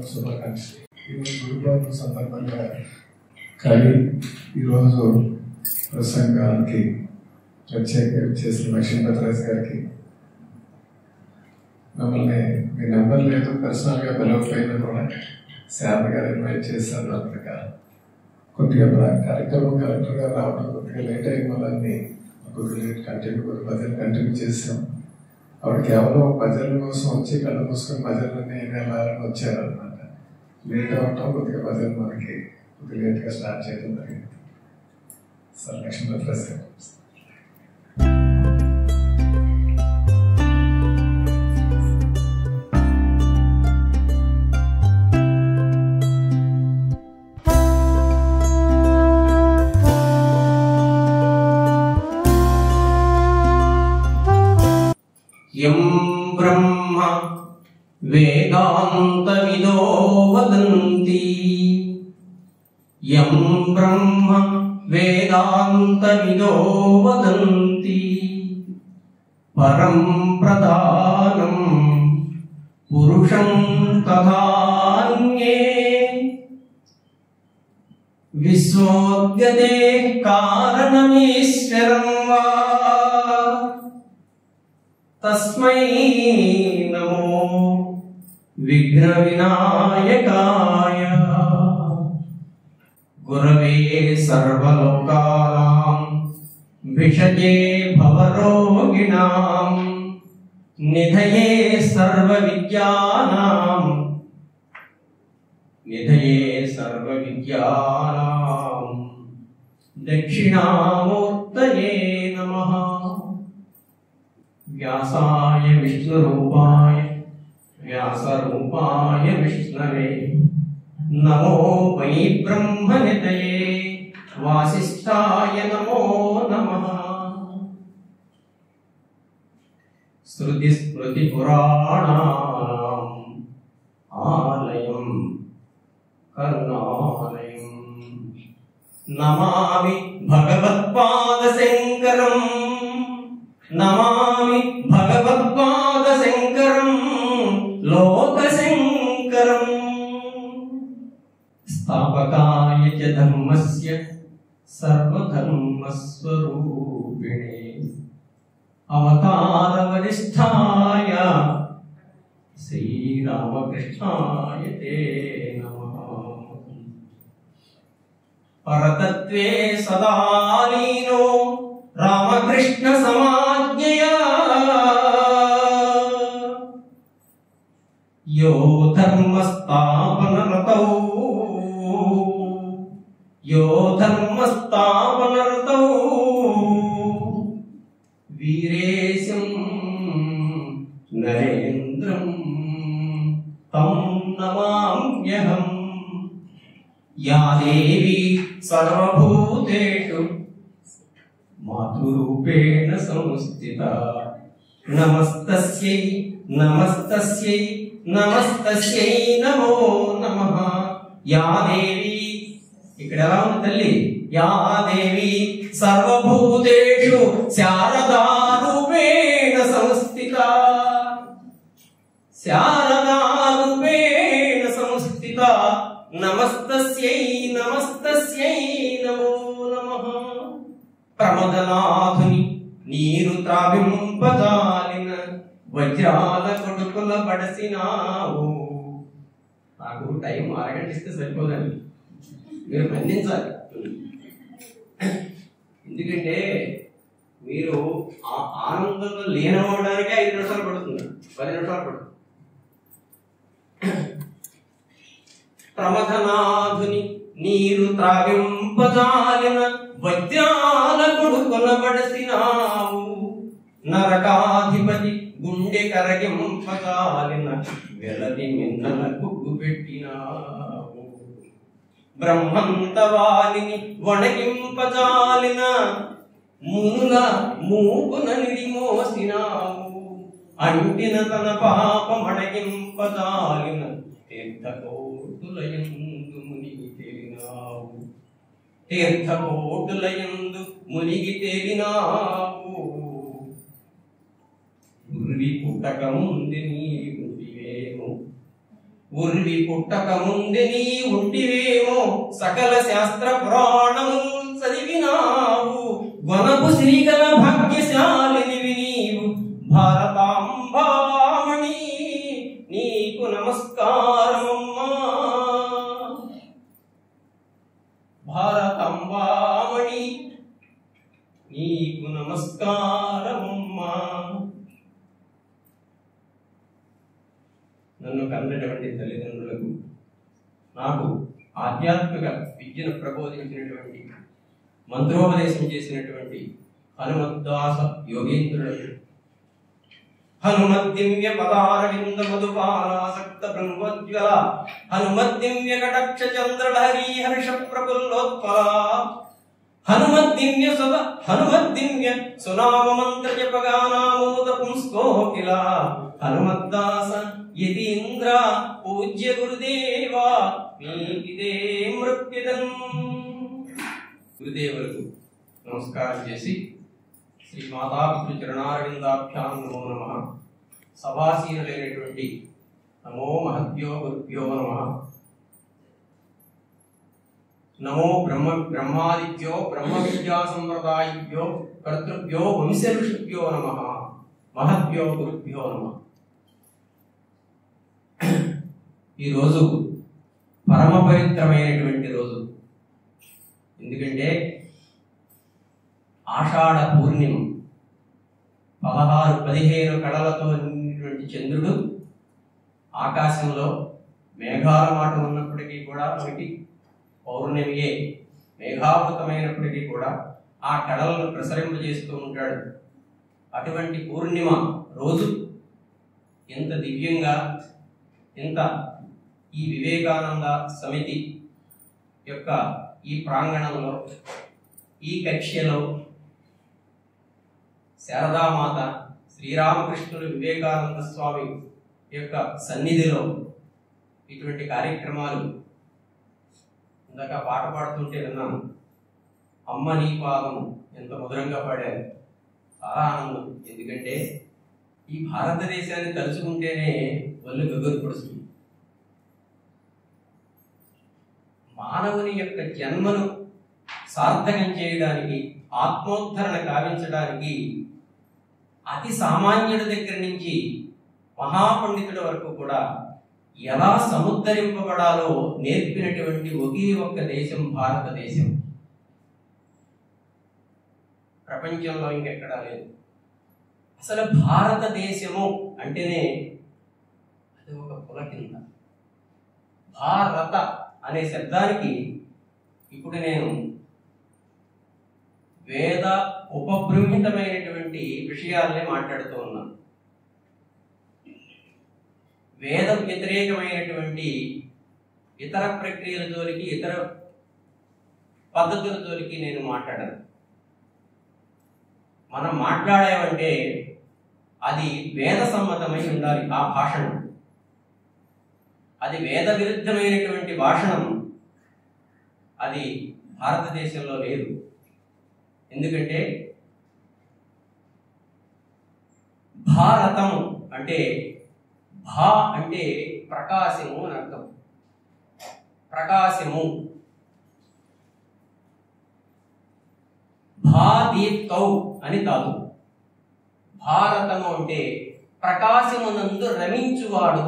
శుభాకాంక్షలు. ఈరోజు గురుపౌర్ణమి సందర్భంగా కవి ఈరోజు ప్రసంగానికి ప్రత్యేక చేసిన లక్ష్మీపతిరాజు గారికి మమ్మల్ని మీ నెంబర్ లేదు పర్సనల్గా పిలవకపోయినా కూడా శారద గారు ఇన్వైట్ చేశారు. అంతగా కొద్దిగా కార్యక్రమం కలెక్టర్ గారు రావడం కొద్దిగా లేట్ అయిన వల్ల కొద్దిగా కంటిన్యూ చేసాం. ఆవిడ కేవలం భజనల కోసం వచ్చి కళ్ళు మూసుకొని భజనలన్నీ వెళ్ళాలని వచ్చారనమాట. లేట్ అవటం కొద్దిగా భజన మనకి కొద్దిగా లేట్గా స్టార్ట్ చేయడం జరిగింది. సార్ లక్ష్మీపతిరాజు గారు. యం బ్రహ్మ వేదాంతవిదో వదంతి యం బ్రహ్మ వేదాంతవిదో వదంతి పరం ప్రధానం పురుషం తథాన్యే విశ్వోద్యతే కారణమీశ్వరం వా తస్మై నమో విఘ్న వినాయకాయ గురవే సర్వలోకానాం విషజే భవరోగిణాం నిధయే సర్వవిద్యానాం దక్షిణామూర్తయే నమః. వ్యాసాయ విష్ణురూపాయ వ్యాసరూపాయ విష్ణవే నమో వై బ్రహ్మనిధయే వాసిష్ఠాయ నమో నమః. శృతి స్మృతి పురాణానాం ఆలయం కరుణాలయం నమామి భగవత్పాద శంకరం నమామి భగవత్పాద శంకరం లోక శంకరం. స్థాపకాయ చ ధర్మస్య సర్వధర్మస్వరూపిణే అవతార వరిష్ఠాయ శ్రీరామకృష్ణాయ తే నమః. పరతత్వే సదా లీనో రామకృష్ణ సమాజ్ఞయా యో ధర్మస్థాపనరతౌ వీరేశం నరేంద్రం తం నమామ్యహం. యా దేవీ సర్వభూతేషు మాతృరూపేణ సంస్థిత నమస్తస్యై నమస్తస్యై నమస్తస్యై నమో నమః. యా దేవి ఇక్కడ ఎలా ఉంది తల్లి? యా దేవి సర్వభూతేషు శారదా రూపేణ సంస్థిత శారదా రూపేణ సంస్థిత నమస్తస్యై నమస్తస్యై నమో నమః. ప్రమదనాథుని నీరు త్రావింపజాలిన వజ్రాల కొడుకుల పడసినావు. నాకు టైం అరగంట ఇస్తే సరిపోదండి, మీరు మన్నించాలి. ఎందుకంటే మీరు ఆ ఆనందంలో లీనమవడానికి 5 నిమిషాలు పడుతుంది, 10 నిమిషాలు పడుతుంది. ప్రమథనాథుని నీరు త్రావింపజాలిన వజ్రాల కొడుకుల పడసినావు. నరకాధిపతి గుండె కరగింపజాలిన వెలది మిన్నల కుగ్గు పెట్టినావు. బ్రహ్మంతవాలిని వణగింపజాలిన మునుల మూపున నిడిమోసినావు. అంటిన తన పాపమణగింపజాలిన తీర్థకోటులయందు మునిగి తేలినావు. తీర్థకోటులయందు మునిగి తేలినావు. ఉర్వి పుట్టక ముందు నీ ఉంటివేమో ఉర్వి పుట్టక ముందే నీ ఉంటివేమో సకల శాస్త్ర పురాణము చదివినావు గొనపు శ్రీగల భాగ్యశాలినివి నీవు భారతాంబామణి నీకు నమస్కారమమ్మా భారతాంబామణి నీకు నమస్కారమమ్మా. నన్ను కన్నటువంటి తల్లిదండ్రులకు నాకు ఆధ్యాత్మిక విద్యను ప్రబోధించినటువంటి మంత్రోపదేశం చేసినటువంటి హనుమద్దాస యోగేంద్రులకు హనుమద్దివ్య పదారవింద మధుపానాసక్త బ్రహ్మోజ్వల హనుమద్దివ్య కటక్ష చంద్రలహరీ హర్ష ప్రఫుల్లోత్పల హనుమద్దివ్య సునామ మంత్ర జపగానామోద పుంస్కోకిల హనుమద్దాస యతీంద్ర పూజ్య గురుదేవా మీకిదే మృత్యుదం. గురుదేవులకు నమస్కారం చేసి శ్రీ మాతాపితృ చరణారవిందాభ్యాం నమో నమః. సభాసీనులైనటువంటి నమో మహద్భ్యో గురుభ్యో నమః. నమో బ్రహ్మాదిభ్యో బ్రహ్మ విద్యా సంప్రదాయిభ్యో కర్తృభ్యో వంశ ఋషిభ్యో నమః. మహద్భ్యో గురుభ్యో నమః. ఈరోజు పరమ పవిత్రమైనటువంటి రోజు. ఎందుకంటే ఆషాఢ పూర్ణిమ 16-15 కళలతో నిండినటువంటి చంద్రుడు ఆకాశంలో మేఘాల మాట ఉన్నప్పటికీ కూడా మనకి పౌర్ణమియే మేఘావృతమైనప్పటికీ కూడా ఆ కళలను ప్రసరింపజేస్తూ ఉంటాడు. అటువంటి పూర్ణిమ రోజు ఎంత దివ్యంగా ఎంత ఈ వివేకానంద సమితి యొక్క ఈ ప్రాంగణంలో ఈ కక్ష్యలో శారదామాత శ్రీరామకృష్ణుడు వివేకానంద స్వామి యొక్క సన్నిధిలో ఇటువంటి కార్యక్రమాలు ఇందాక పాట పాడుతుంటే విన్నాను. అమ్మ నీ పాదము ఎంత మధురంగా పాడారు. చాలా ఆనందం. ఎందుకంటే ఈ భారతదేశాన్ని తలుచుకుంటేనే ఒళ్ళు గగురు పొడుస్తుంది. మానవుని యొక్క జన్మను సార్థకం చేయడానికి ఆత్మోద్ధరణ కావించడానికి అతి సామాన్యుడి దగ్గర నుంచి మహాపండితుడి వరకు కూడా ఎలా సముద్ధరింపబడాలో నేర్పినటువంటి ఒకే ఒక్క దేశం భారతదేశం. ప్రపంచంలో ఇంకెక్కడా లేదు. అసలు భారతదేశము అంటేనే అది ఒక పులకింద. భారత అనే శబ్దానికి ఇప్పుడు నేను వేద ఉపబృంహితమైనటువంటి విషయాలనే మాట్లాడుతూ ఉన్నాను. వేద వ్యతిరేకమైనటువంటి ఇతర ప్రక్రియల జోలికి ఇతర పద్ధతుల జోలికి నేను మాట్లాడను. మనం మాట్లాడామంటే అది వేద సమ్మతమై ఉండాలి. ఆ భాషణం అది వేద విరుద్ధమైనటువంటి భాషణం అది భారతదేశంలో లేదు. ఎందుకంటే భారతం అంటే భా అంటే ప్రకాశము అని అర్థం. ప్రకాశము భాదీప్తౌ అని కాదు. భారతము అంటే ప్రకాశమునందు రమించువాడు.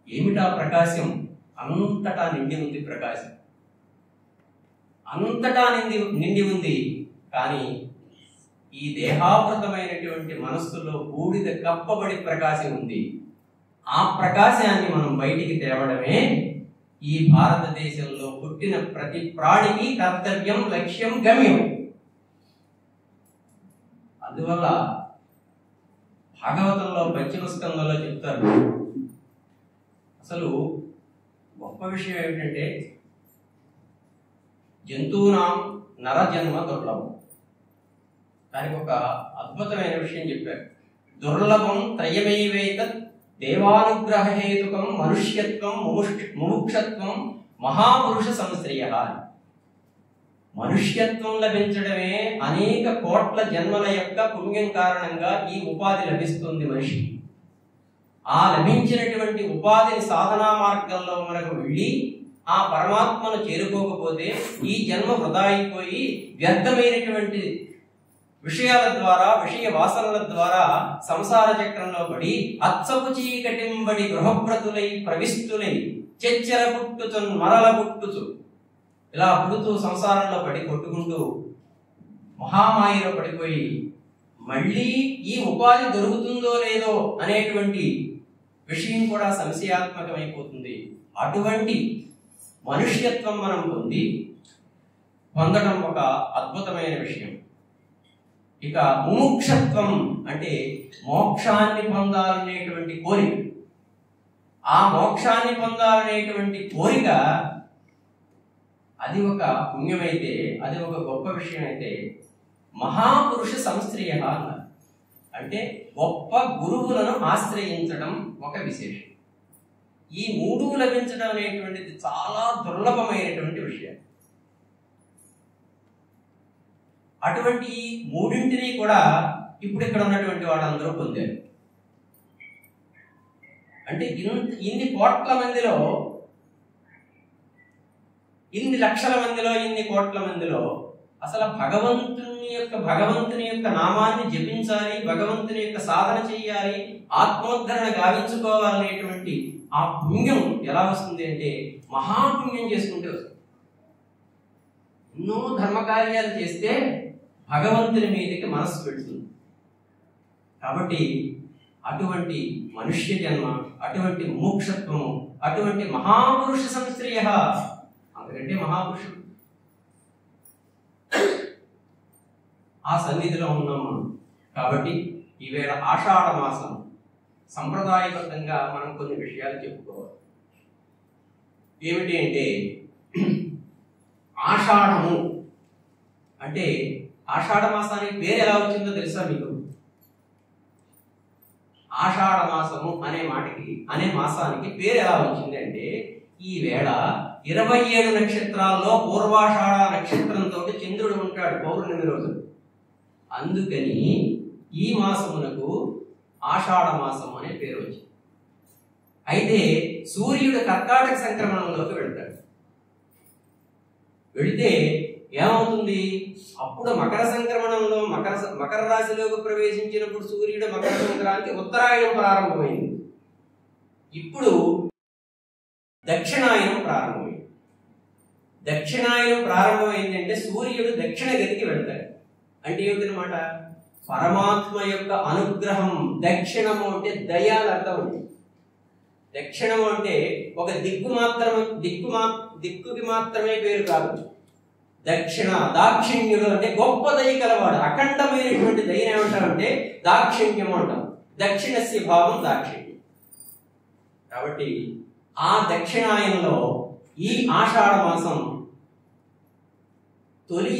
ఏమిటా ప్రకాశం? అంతటా నిండి ఉంది ప్రకాశం. అంతటా నిండి ఉంది. కానీ ఈ దేహావృతమైనటువంటి మనస్సులో బూడిద కప్పబడి ప్రకాశం ఉంది. ఆ ప్రకాశాన్ని మనం బయటికి తేవడమే ఈ భారతదేశంలో పుట్టిన ప్రతి ప్రాణికి కర్తవ్యం, లక్ష్యం, గమ్యం. అందువల్ల భాగవతంలో పంచమ స్కందంలో చెప్తారు. అసలు గొప్ప విషయం ఏమిటంటే జంతువునాం నరజన్మ దుర్లభం. దానికి ఒక అద్భుతమైన విషయం చెప్పారు. దుర్లభం త్రయమేవేత దేవానుగ్రహ హేతుకం మనుష్యత్వం ముముక్షత్వం మహాపురుష సంశ్రయ. మనుష్యత్వం లభించడమే అనేక కోట్ల జన్మల యొక్క పుణ్యం కారణంగా ఈ ఉపాధి లభిస్తుంది మనిషికి. ఆ లభించినటువంటి ఉపాధిని సాధనా మార్గంలో మనకు వెళ్ళి ఆ పరమాత్మను చేరుకోకపోతే ఈ జన్మ వృధా అయిపోయి వ్యర్థమైనటువంటి విషయాల ద్వారా, విషయ వాసనల ద్వారా సంసార చక్రంలో పడి అచ్చపు చీకటింబడి గృహప్రతులై ప్రవిస్తులై చెచ్చర పుట్టుచు మరల పుట్టుచు ఇలా పుడుతూ సంసారంలో పడి కొట్టుకుంటూ మహామాయలో పడిపోయి మళ్ళీ ఈ ఉపాధి దొరుకుతుందో లేదో అనేటువంటి విషయం కూడా సంశయాత్మకమైపోతుంది. అటువంటి మనుష్యత్వం మనం పొందడం ఒక అద్భుతమైన విషయం. ఇక ముముక్షత్వం అంటే మోక్షాన్ని పొందాలనేటువంటి కోరిక. ఆ మోక్షాన్ని పొందాలనేటువంటి కోరిక అది ఒక పుణ్యమైతే, అది ఒక గొప్ప విషయం అయితే మహాపురుష సంశ్రయ అన్నారు. అంటే గొప్ప గురువులను ఆశ్రయించడం ఒక విశేషం. ఈ మూడు లభించడం అనేటువంటిది చాలా దుర్లభమైనటువంటి విషయం. అటువంటి మూడింటిని కూడా ఇప్పుడు ఇక్కడ ఉన్నటువంటి వాళ్ళందరూ పొందారు. అంటే ఇన్ని కోట్ల మందిలో, ఇన్ని లక్షల మందిలో, ఇన్ని కోట్ల మందిలో అసలు భగవంతుని యొక్క నామాన్ని జపించాలి, భగవంతుని యొక్క సాధన చెయ్యాలి, ఆత్మోద్ధరణ గావించుకోవాలనేటువంటి ఆ పుణ్యం ఎలా వస్తుంది అంటే మహాపుణ్యం చేసుకుంటే వస్తుంది. ఎన్నో ధర్మకార్యాలు చేస్తే భగవంతుని మీదకి మనస్సు పెడుతుంది. కాబట్టి అటువంటి మనుష్య జన్మ, అటువంటి మోక్షత్వము, అటువంటి మహాపురుష సంశ్రయ, అందుకంటే మహాపురుషుడు ఆ సన్నిధిలో ఉన్నాం మనం. కాబట్టి ఈవేళ ఆషాఢ మాసం సంప్రదాయబద్ధంగా మనం కొన్ని విషయాలు చెప్పుకోవాలి. ఏమిటి అంటే ఆషాఢము అంటే ఆషాఢ మాసానికి పేరు ఎలా వచ్చిందో తెలుసా మీకు? ఆషాఢ మాసము అనే మాసానికి పేరు ఎలా వచ్చింది అంటే ఈ వేళ 27 నక్షత్రాల్లో పూర్వాషాఢ నక్షత్రంతో చంద్రుడు ఉంటాడు పౌర్ణమి రోజు. అందుకని ఈ మాసమునకు ఆషాఢ మాసం అనే పేరు వచ్చింది. అయితే సూర్యుడు కర్కాటక సంక్రమణంలోకి వెళ్తాడు. వెళితే ఏమవుతుంది? అప్పుడు మకర సంక్రమణంలో మకర రాశిలోకి ప్రవేశించినప్పుడు సూర్యుడు మకర సంక్రాంతి ఉత్తరాయణం ప్రారంభమైంది. ఇప్పుడు దక్షిణాయనం ప్రారంభమైంది. దక్షిణాయనం ప్రారంభమైందంటే సూర్యుడు దక్షిణ గతికి వెళ్తాడు. అంటే ఏమిటనమాట? పరమాత్మ యొక్క అనుగ్రహం. దక్షిణము అంటే దయ అని అర్థం ఉంది. దక్షిణము అంటే ఒక దిక్కుకి మాత్రమే పేరు కాదు. దక్షిణ దాక్షిణ్యుడు అంటే గొప్ప దయ కలవాడు. అఖండమైనటువంటి దయ ఏమంటారంటే దాక్షిణ్యం అంటాం. దక్షిణస్య భావం దాక్షిణ్యం. కాబట్టి ఆ దక్షిణాయనంలో ఈ ఆషాఢ మాసం తొలి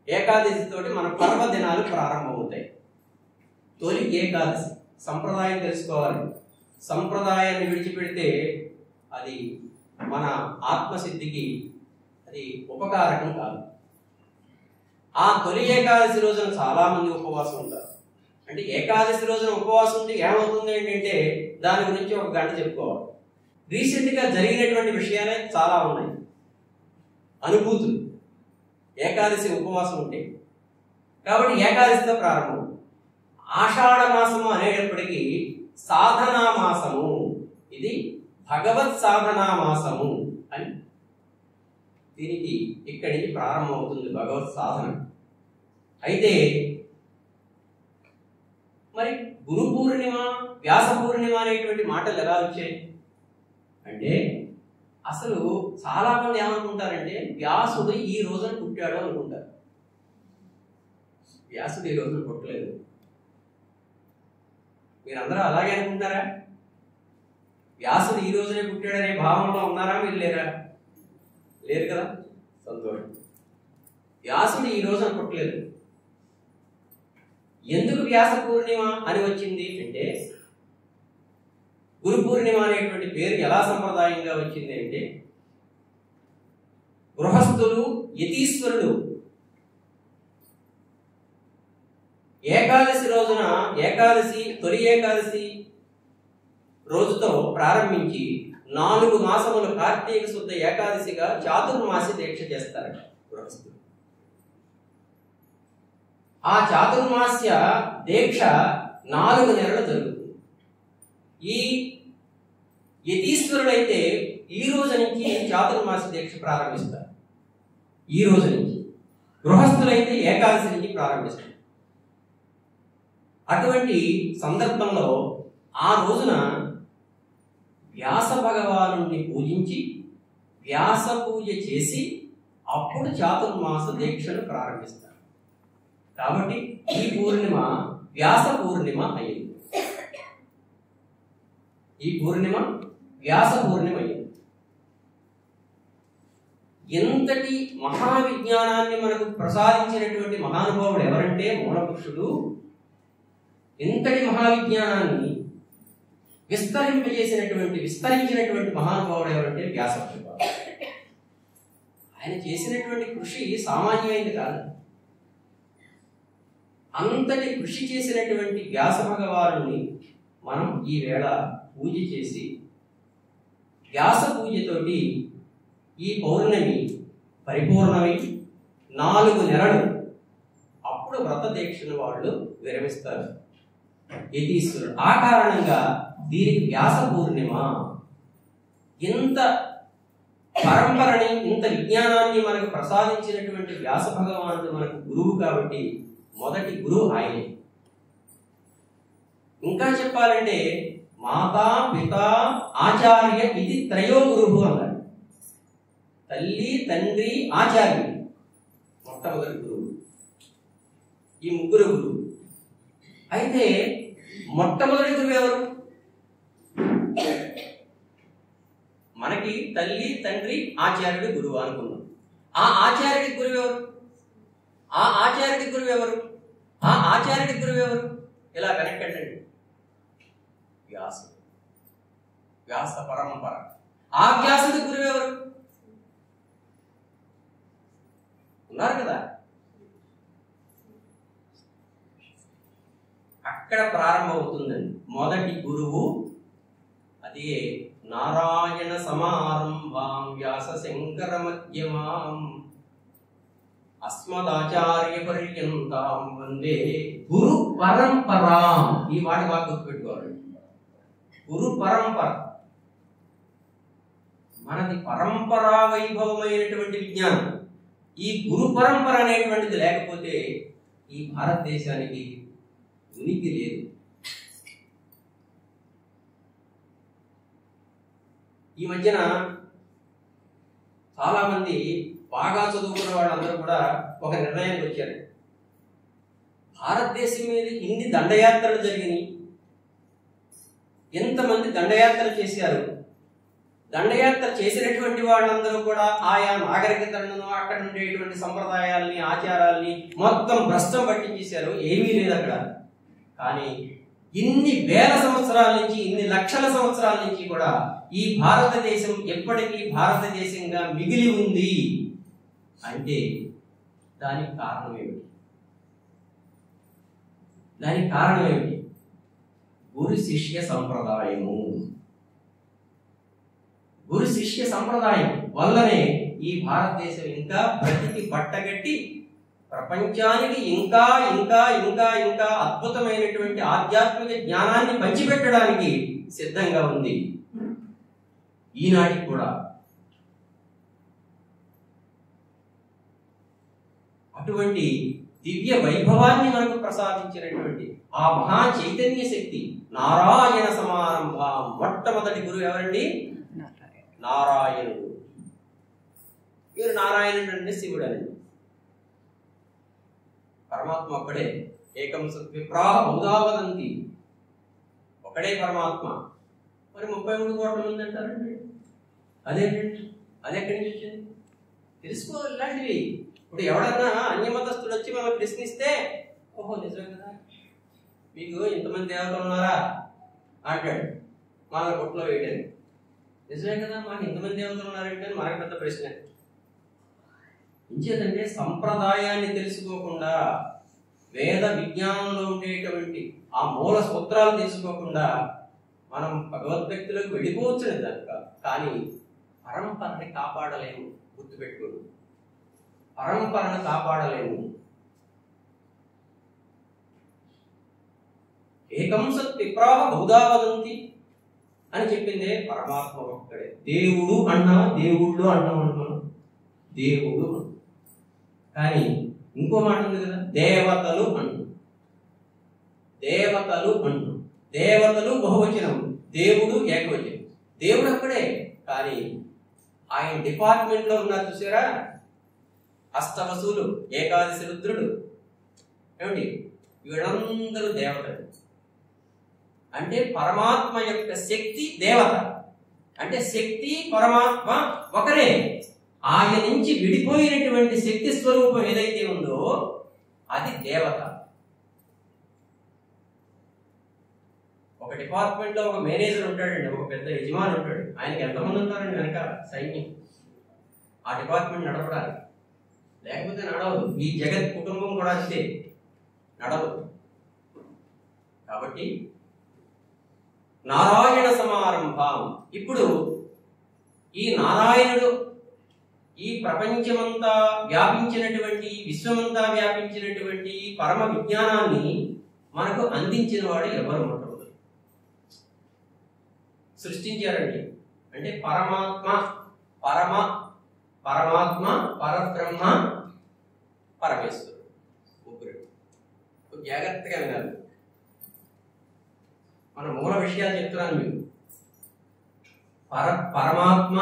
ఏకాదశి తోటి మన పర్వదినాలు ప్రారంభమవుతాయి. తొలి ఏకాదశి సంప్రదాయం తెలుసుకోవాలి. సంప్రదాయాన్ని విడిచిపెడితే అది మన ఆత్మసిద్ధికి అది ఉపకారకం కాదు. ఆ తొలి ఏకాదశి రోజున చాలా మంది ఉపవాసం ఉంటారు. అంటే ఏకాదశి రోజున ఉపవాసం ఉంటే ఏమవుతుంది ఏంటంటే దాని గురించి ఒక గంట చెప్పుకోవాలి. రీసెంట్ గా జరిగినటువంటి విషయాలే చాలా ఉన్నాయి, అనుభూతులు ఏకాదశి ఉపవాసం ఉంటే. కాబట్టి ఏకాదశితో ప్రారంభం. ఆషాఢ మాసము అనేటప్పటికీ సాధనా మాసము, ఇది భగవత్ సాధనా మాసము అని దీనికి ఇక్కడి నుంచి ప్రారంభమవుతుంది భగవత్ సాధన. అయితే మరి గురు పూర్ణిమ, వ్యాస పూర్ణిమ అనేటువంటి మాటలు ఎలా వచ్చాయి అంటే అసలు చాలా మంది ఏమనుకుంటారంటే వ్యాసుడు ఈ రోజున పుట్టాడు అనుకుంటారు. వ్యాసుడు ఈ రోజున పుట్టలేదు. మీరందరూ అలాగే అనుకుంటారా? వ్యాసుడు ఈ రోజునే పుట్టాడనే భావనలో ఉన్నారా మీరు? లేరు కదా, సంతోషం. వ్యాసుడు ఈ రోజున పుట్టలేదు. ఎందుకు వ్యాస పూర్ణిమ అని వచ్చింది అంటే గురు పూర్ణిమ అనేటువంటి పేరు ఎలా సంప్రదాయంగా వచ్చింది అంటే గృహస్థులు యతీశ్వరుడు ఏకాదశి రోజున తొలి ఏకాదశి రోజుతో ప్రారంభించి 4 మాసములు కార్తీక శుద్ధ ఏకాదశిగా చాతుర్మాసి దీక్ష చేస్తారు గృహస్థులు. ఆ చాతుర్మాస్య దీక్ష 4 నెలలు జరుగుతుంది. ఈ యతీశ్వరుడైతే ఈ రోజు నుంచి చాతుర్మాస దీక్ష ప్రారంభిస్తారు. ఈ రోజు నుంచి గృహస్థులైతే ఏకాదశి నుంచి ప్రారంభిస్తారు. అటువంటి సందర్భంలో ఆ రోజున వ్యాస భగవానుడిని పూజించి వ్యాస పూజ చేసి అప్పుడు చాతుర్మాస దీక్షను ప్రారంభిస్తారు. కాబట్టి ఈ పూర్ణిమ వ్యాస పూర్ణిమ అయింది. ఈ పూర్ణిమ వ్యాస పూర్ణిమ అయింది. ఎంతటి మహావిజ్ఞానాన్ని మనకు ప్రసాదించినటువంటి మహానుభావుడు ఎవరంటే మూలపురుషుడు. ఎంతటి మహావిజ్ఞానాన్ని విస్తరించినటువంటి మహానుభావుడు ఎవరంటే వ్యాస భగవానుడు. ఆయన చేసినటువంటి కృషి సామాన్యమైనది కాదు. అంతటి కృషి చేసినటువంటి వ్యాస భగవానుని మనం ఈ వేళ పూజ చేసి వ్యాస పూజతోటి ఈ పౌర్ణమి పరిపూర్ణమై 4 నెలలు అప్పుడు వ్రత దీక్షను వాళ్ళు విరమిస్తారు యతీశ్వరుడు. ఆ కారణంగా దీనికి వ్యాస పూర్ణిమ. ఇంత పరంపరని ఇంత విజ్ఞానాన్ని మనకు ప్రసాదించినటువంటి వ్యాస భగవానుడు మనకు గురువు కాబట్టి మొదటి గురువు ఆయనే. ఇంకా చెప్పాలంటే మాతా పిత ఆచార్య ఇది త్రయో గురువు అన్నాడు. తల్లి తండ్రి ఆచార్యుడు మొట్టమొదటి గురువు. ఈ 3 గురువు. అయితే మొట్టమొదటి గురువు ఎవరు? మనకి తల్లి తండ్రి ఆచార్యుడు గురువు అనుకున్నాం. ఆ ఆచార్యుడి గురువు ఎవరు? ఆ ఆచార్యుడి గురువు ఎవరు? ఆ ఆచార్యుడి గురువు ఎవరు? ఇలా కనెక్ట్ అండి. వ్యాస పరంపర. ఆ వ్యాసుడి గురువు ఎవరు? ఉన్నారు కదా. అక్కడ ప్రారంభమవుతుందండి మొదటి గురువు. అదే నారాయణ సమారంభాం వ్యాస శంకర మధ్యమాం అస్మదాచార్య పర్యంతాం వందే గురు పరంపరాం. ఈ వాటి బాగా గుర్తుపెట్టుకోవాలి. గురు పరంపర మనది పరంపరా వైభవమైనటువంటి విజ్ఞానం. ఈ గురు పరంపర అనేటువంటిది లేకపోతే ఈ భారతదేశానికి ఉనికి లేదు. ఈ మధ్యన చాలా మంది బాగా చదువుకున్న వాళ్ళందరూ కూడా ఒక నిర్ణయానికి వచ్చారు. భారతదేశం మీద ఇన్ని దండయాత్రలు జరిగినాయి, ఎంతమంది దండయాత్రలు చేశారు. దండయాత్ర చేసినటువంటి వాళ్ళందరూ కూడా ఆయా నాగరికతలను అక్కడ ఉండేటువంటి సంప్రదాయాల్ని ఆచారాల్ని మొత్తం భ్రష్టం పట్టించేశారు. ఏమీ లేదు అక్కడ. కానీ ఇన్ని వేల సంవత్సరాల నుంచి ఇన్ని లక్షల సంవత్సరాల నుంచి కూడా ఈ భారతదేశం ఎప్పటికీ భారతదేశంగా మిగిలి ఉంది అంటే దానికి కారణం ఏమిటి? దానికి కారణం ఏమిటి? గురు శిష్య సంప్రదాయము. గురు శిష్య సంప్రదాయం వల్లనే ఈ భారతదేశం ఇంకా బ్రతికి బట్టగట్టి ప్రపంచానికి ఇంకా ఇంకా ఇంకా ఇంకా అద్భుతమైనటువంటి ఆధ్యాత్మిక జ్ఞానాన్ని పంచిపెట్టడానికి సిద్ధంగా ఉంది ఈనాటికి కూడా. అటువంటి దివ్య వైభవాన్ని మనకు ప్రసాదించినటువంటి ఆ మహా చైతన్య శక్తి నారాయణ సమారంభ. మొట్టమొదటి గురువు ఎవరండి? నారాయణుడు. వీరు నారాయణుడు అంటే శివుడు అని. పరమాత్మ ఒక్కడే. ఏకం సద్విప్రా బహుధా వదంతి. ఒకడే పరమాత్మ. మరి 33 కోట్ల మంది అంటారండి. అదేంటండి? అది ఎక్కడి నుంచి వచ్చింది? తెలుసుకోవాలి ఇలాంటివి. ఇప్పుడు ఎవడన్నా అన్యమతస్తుడు వచ్చి మనం ప్రశ్నిస్తే ఓహో నిజమే కదా, మీకు ఇంతమంది దేవతలు ఉన్నారా అంటాడు. మన కొట్లో వేయడానికి నిజమే కదా, మాకు ఇంతమంది దేవతలు ఉన్నారంటే మనకు పెద్ద ప్రశ్న. ఇంచేదంటే సంప్రదాయాన్ని తెలుసుకోకుండా వేద విజ్ఞానంలో ఉండేటువంటి ఆ మూల సూత్రాలు తీసుకోకుండా మనం భగవద్భక్తిలోకి వెళ్ళిపోవచ్చు దానిక. కానీ పరంపరని కాపాడలేము. గుర్తుపెట్టుకోండి, పరంపరను కాపాడలేము. ఏకం సత్ విప్రాహ బహుధా వదంతి అని చెప్పిందే పరమాత్మ ఒక్కడే. దేవుడు అన్నా దేవుళ్ళు అన్నాం అనుకున్నాం, దేవుడు. కానీ ఇంకో మాట ఉంది కదా, దేవతలు అంటు. దేవతలు అంటు. దేవతలు బహువచనం, దేవుడు ఏకవచనం. దేవుడు అక్కడే, కానీ ఆయన డిపార్ట్మెంట్ లో ఉన్నారు చూసారా, అష్టవసులు, ఏకాదశి రుద్రుడు, ఏమిటి వీళ్ళందరూ దేవతలు. అంటే పరమాత్మ యొక్క శక్తి దేవత. అంటే శక్తి పరమాత్మ ఒకరే. ఆయన నుంచి విడిపోయినటువంటి శక్తి స్వరూపం ఏదైతే ఉందో అది దేవత. ఒక డిపార్ట్మెంట్ లో ఒక మేనేజర్ ఉంటాడండి, ఒక పెద్ద యజమాని ఉంటాడు. ఆయనకి ఎంతమంది ఉంటారండి వెనక సైన్యం ఆ డిపార్ట్మెంట్ నడపడానికి. లేకపోతే నడవదు. ఈ జగత్ కుటుంబం కూడా అంతే, నడవదు. కాబట్టి నారాయణ సమారంభం. ఇప్పుడు ఈ నారాయణుడు ఈ ప్రపంచమంతా వ్యాపించినటువంటి, విశ్వమంతా వ్యాపించినటువంటి పరమ విజ్ఞానాన్ని మనకు అందించిన వాడు ఎవరు? మొట్టమొదటి సృష్టించారండి. అంటే పరమాత్మ, పరమాత్మ, పరబ్రహ్మ, పరమేశ్వరుడు ముగ్గురు. జాగ్రత్తగా వినాలి. మన మూల విషయాలు చెప్తున్నాను మీకు. పరమాత్మ,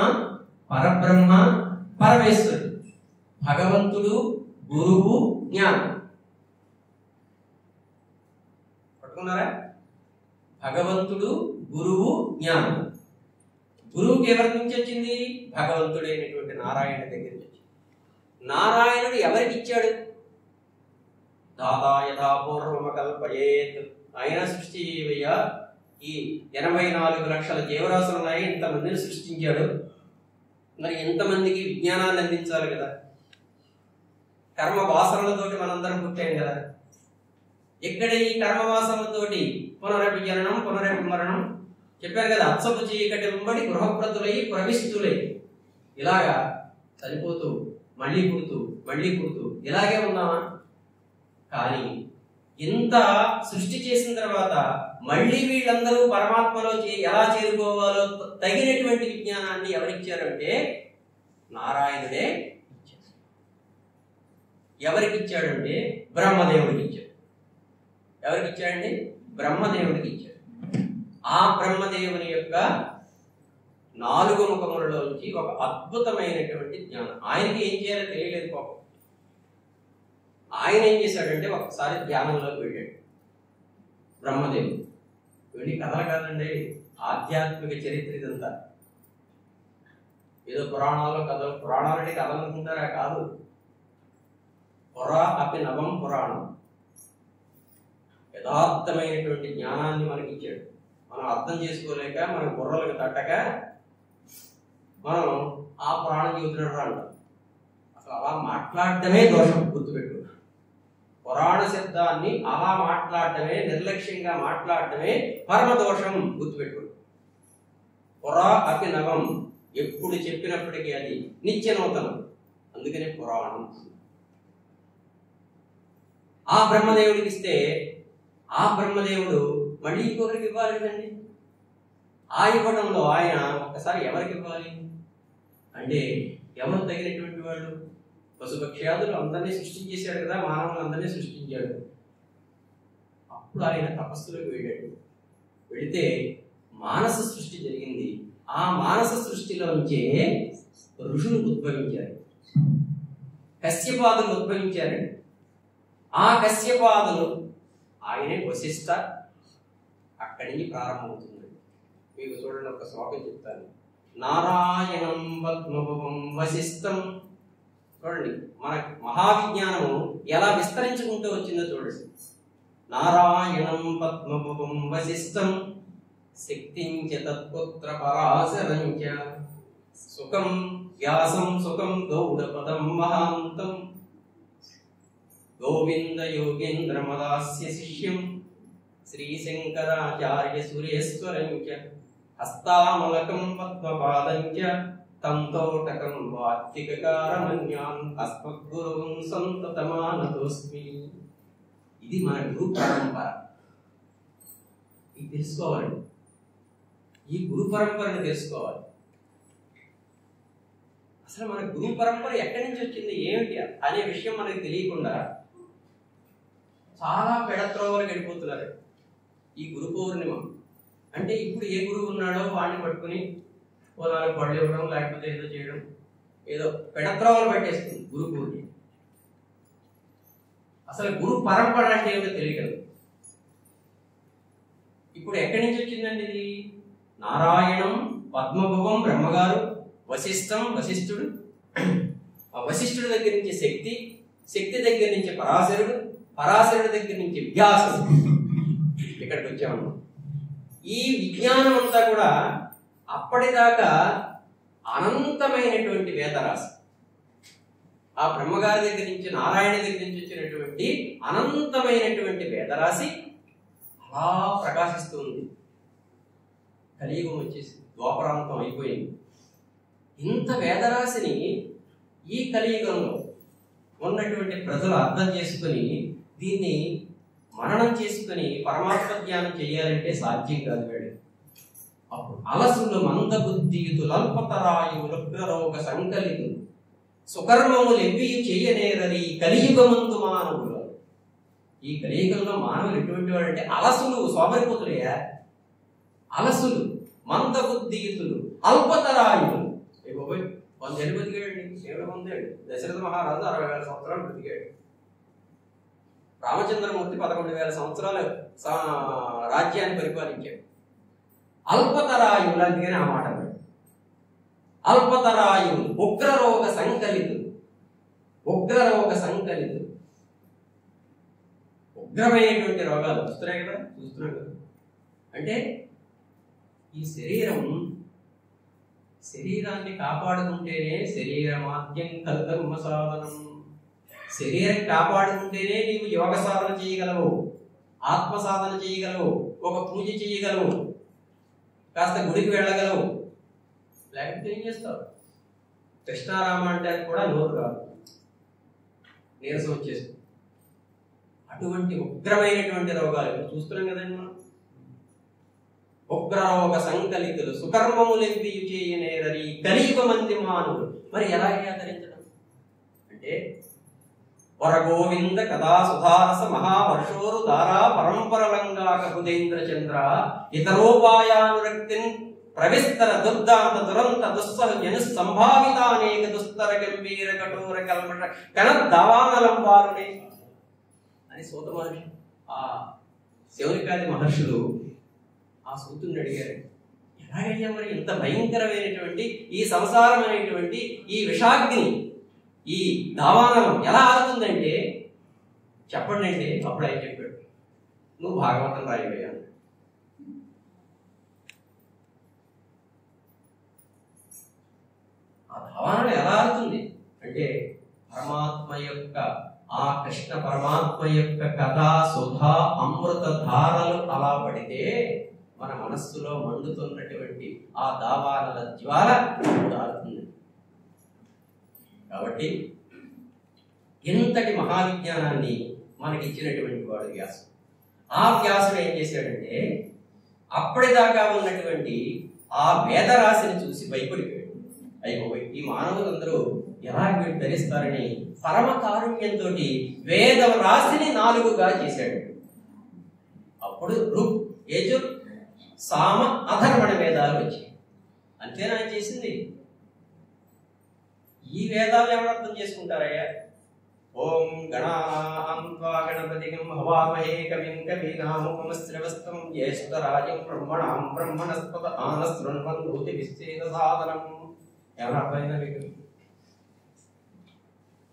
పరబ్రహ్మ, పరమేశ్వరుడు, భగవంతుడు, గురువు, జ్ఞానం. పట్టుకున్నారా? భగవంతుడు, గురువు, జ్ఞానం. గురువుకి ఎవరి నుంచి వచ్చింది? భగవంతుడైనటువంటి నారాయణ దగ్గర నుంచి. నారాయణుడు ఎవరికి ఇచ్చాడు? దాదా యథా పూర్వమకల్పయేత్. ఆయన సృష్టి చేయవయ్యా, ఈ 84 లక్షల జీవరాశులు ఉన్నాయి, ఇంతమందిని సృష్టించాడు. మరి ఎంతమందికి విజ్ఞానాన్ని అందించాలి కదా. కర్మ వాసనలతోటి మనందరం పుట్టాం కదా. ఇక్కడ ఈ కర్మ వాసనలతోటి పునరపి జననం, పునరపి మరణం చెప్పారు కదా. అత్సపు చీకటి వెంబడి గృహప్రతులై ప్రవిష్టులై, ఇలాగా చనిపోతూ మళ్ళీ పుడుతూ మళ్ళీ పుడుతూ ఇలాగే ఉన్నామా? కానీ ఇంత సృష్టి చేసిన తర్వాత మళ్ళీ వీళ్ళందరూ పరమాత్మలో ఎలా చేరుకోవాలో తగినటువంటి విజ్ఞానాన్ని ఎవరిచ్చారంటే నారాయణుడే ఇచ్చాడు. ఎవరికి ఇచ్చాడంటే బ్రహ్మదేవుడికి ఇచ్చాడు. ఎవరికి ఇచ్చాడండి? బ్రహ్మదేవుడికి ఇచ్చాడు. ఆ బ్రహ్మదేవుని యొక్క 4 ముఖములలోంచి ఒక అద్భుతమైనటువంటి జ్ఞానం. ఆయనకి ఏం చేయాలో తెలియలేదు పాపం. ఆయన ఏం చేశాడంటే ఒకసారి ధ్యానంలోకి వెళ్ళాడు బ్రహ్మదేవుడు. వెళ్ళి కథలు కాదండి, ఆధ్యాత్మిక చరిత్ర ఇదంతా. ఏదో పురాణాల్లో కథలు, పురాణాలంటే కథలు అనుకుంటారా? కాదు. పురా అపి నవం పురాణం. యథార్థమైనటువంటి జ్ఞానాన్ని మనకి ఇచ్చాడు. మనం అర్థం చేసుకోలేక, మన బుర్రలకు తట్టక మనం ఆ పురాణం చెబుతున్నాడు అంటాం. అసలు అలా మాట్లాడటమే దోషం. గుర్తుపెట్టు. పురాణ శబ్దాన్ని అలా మాట్లాడటమే, నిర్లక్ష్యంగా మాట్లాడటమే పరమ దోషం. గుర్తుపెట్టు. పురా అపి నవం, ఎప్పుడు చెప్పినప్పటికీ అది నిత్య నూతనం. అందుకనే పురాణం. ఆ బ్రహ్మదేవుడికి ఇస్తే ఆ బ్రహ్మదేవుడు మళ్ళీ ఇంకొకరికి ఇవ్వాలి కదండి. ఆ ఇవ్వడంలో ఆయన ఒక్కసారి ఎవరికి ఇవ్వాలి అంటే ఎవరు తగినటువంటి వాళ్ళు? పశుపక్ష్యాదులు అందరినీ సృష్టించేశాడు కదా, మానవులు అందరినీ సృష్టించాడు. అప్పుడు ఆయన తపస్సులోకి వెళ్ళాడు. వెళితే మానస సృష్టి జరిగింది. ఆ మానస సృష్టిలోంచే ఋషులు ఉద్భవించారు, కశ్యపాదులు ఉద్భవించారండి. ఆ కశ్యపాదులు ఆయనే వశిష్ఠ. అక్కడి నుంచి ప్రారంభమవుతుంది. మీకు చూడండి, ఒక శ్లోకం చెప్తాను. నారాయణం పద్మభవం వశిష్టం. చూడండి, మన మహావిజ్ఞానము ఎలా విస్తరించుకుంటూ వచ్చిందో చూడండి. నారాయణం పద్మభవం వశిష్టం శక్తించ తత్పుత్ర పరాశరంచ సుఖం వ్యాసం సుఖం గౌడపదం మహాంతం. గోవింద యోగేంద్ర మదాస్య శిష్యం శ్రీశంకరాచార్య సురేశ్వరం చ హస్తామలకం పద్మపాదం చ తంతోటకం వాత్తికారమన్యాన్ అస్మద్గురుం సంతతమానతోస్మి. ఇది మన గురు పరంపర. ఇది తెలుసుకోవాలి. ఈ గురు పరంపరను తెలుసుకోవాలి. అసలు మన గురు పరంపర ఎక్కడి నుంచి వచ్చింది, ఏమిటి అనే విషయం మనకి తెలియకుండా చాలా పెడత్రోవలు గడిపోతున్నారు. ఈ గురు పౌర్ణిమ అంటే ఇప్పుడు ఏ గురువు ఉన్నాడో వాడిని పట్టుకుని పొలాలకు పళ్ళు ఇవ్వడం, లేకపోతే ఏదో చేయడం, ఏదో పెడత్రోవలు పట్టేస్తుంది గురు పౌర్ణిమ. అసలు గురు పరంపర అంటే ఏమిటో తెలియదు. ఇప్పుడు ఎక్కడి నుంచి వచ్చిందండి ఇది? నారాయణం, పద్మభువం బ్రహ్మగారు, వశిష్టం వశిష్ఠుడు, ఆ వశిష్ఠుడి దగ్గర నుంచి శక్తి, శక్తి దగ్గర నుంచి పరాశరుడు, పరాశరుడి దగ్గర నుంచి వ్యాసుడు, ఇక్కడికి వచ్చాము. ఈ విజ్ఞానం అంతా కూడా అప్పటిదాకా అనంతమైనటువంటి వేదరాశి. ఆ బ్రహ్మగారి దగ్గర నుంచి, నారాయణ దగ్గర నుంచి వచ్చినటువంటి అనంతమైనటువంటి వేదరాశి అలా ప్రకాశిస్తుంది. కలియుగం వచ్చేసి ద్వాపరాంతం అయిపోయింది. ఇంత వేదరాశిని ఈ కలియుగంలో ఉన్నటువంటి ప్రజలు అర్థం చేసుకుని దీన్ని మననం చేసుకుని పరమాత్మ జ్ఞానం చేయాలంటే సాధ్యం కాదు వేడు. అప్పుడు అలసులు మందబుద్ధియుతులు అల్పతరాయులు రోగ సంకలితులు సుకర్మములు ఎవ్వి చేయనేరని కలియుగమందు మానవులు. ఈ కలియుగంలో మానవులు ఎటువంటి వాడు అంటే అలసులు, సోమరిపోతులయ్యా. అలసులు, మందబుద్ధియుతులు, అల్పతరాయులు. 100 ఏళ్ళు బతికాడండి. ఏడు పొందాడు. దశరథ మహారాజు 60,000 సంవత్సరాలు బతికాడు. రామచంద్రమూర్తి 11,000 సంవత్సరాలు రాజ్యాన్ని పరిపాలించాడు. అల్పతరాయులు అందుకని ఆ మాట. అల్పతరాయులు, ఉగ్రరోగ సంకలితులు. ఉగ్రరోగ సంకలితులు, ఉగ్రమైనటువంటి రోగాలు వస్తున్నాయి కదా, చూస్తున్నాం కదా. అంటే ఈ శరీరాన్ని కాపాడుకుంటేనే శరీరమాద్యం కర్మ సాధనం. శరీరం కాపాడుకుంటేనే నీవు యోగ సాధన చేయగలవు, ఆత్మ సాధన చేయగలవు, ఒక పూజ చేయగలవు, కాస్త గుడికి వెళ్ళగలవు. లేకపోతే ఏం చేస్తావు? కృష్ణారామ అంటే కూడా నోరు రాదు, నీరసం వచ్చేస్తుంది. అటువంటి ఉగ్రమైనటువంటి రోగాలు చూస్తున్నాం కదండి మనం. ఉగ్రరోగ సంకలితులు సుకర్మములెంది చేయనేరని కలియుగ మంది మానవులు. మరి ఎలా ఆదరించడం అంటే వరగోవింద కథా సుధారస మహావర్షోరు దారా పరంపరలంగాక బుధేంద్ర చంద్ర ఇతరోపాయానురక్తిన్ ప్రవిస్తర దుర్దాంత దురంత దుస్సహ జను సంభావితానేక దుస్తర గంభీర కఠోర కల్మష కన దావానలంబారునే అని సూత మహర్షి, ఆ శౌనికాది మహర్షులు ఆ సూతుని అడిగారు. ఎలాగయ్యా మరి ఇంత భయంకరమైనటువంటి ఈ సంసారం అనేటువంటి ఈ విషాగ్ని, ఈ దావానలం ఎలా ఆగుతుందంటే చెప్పండి అంటే అప్పుడు ఆయన చెప్పాడు, నువ్వు భాగవతం రాయవయ్యా. ఆ దావానలం ఎలా ఆగుతుంది అంటే పరమాత్మ యొక్క, ఆ కృష్ణ పరమాత్మ యొక్క కథా సుధా అమృత ధారలు అలా పడితే మన మనస్సులో మండుతున్నటువంటి ఆ దావానల జ్వాల ఆరుతుంది. కాబట్టి ఇంతటి మహావిజ్ఞానాన్ని మనకి ఇచ్చినటువంటి వాడు వ్యాసుడు. ఆ వ్యాసుడు ఏం చేశాడంటే అప్పటిదాకా ఉన్నటువంటి ఆ వేదరాశిని చూసి భయపడిపోయాడు. అయిపోయి ఈ మానవులందరూ ఎలా వీడు ధరిస్తారని పరమ కారుణ్యంతో వేద రాశిని 4గా చేశాడు. అప్పుడు ఋక్, యజుర్, సామ, అధర్వణ వేదాలు వచ్చాయి. అంతేనా ఆయన చేసింది? ఈ వేదాలు ఎవరు అర్థం చేసుకుంటారయ్యా? ఓం గణాన్వా గణపతిగం హవామహే కవిం కవీనాముపమస్త్రవస్తం జ్యేష్ఠరాజం బ్రహ్మణాం బ్రహ్మణస్పత ఆనశృణ్వన్నోతి విశ్చేద సాధనం. ఎవరు అర్థమైందా మీకు?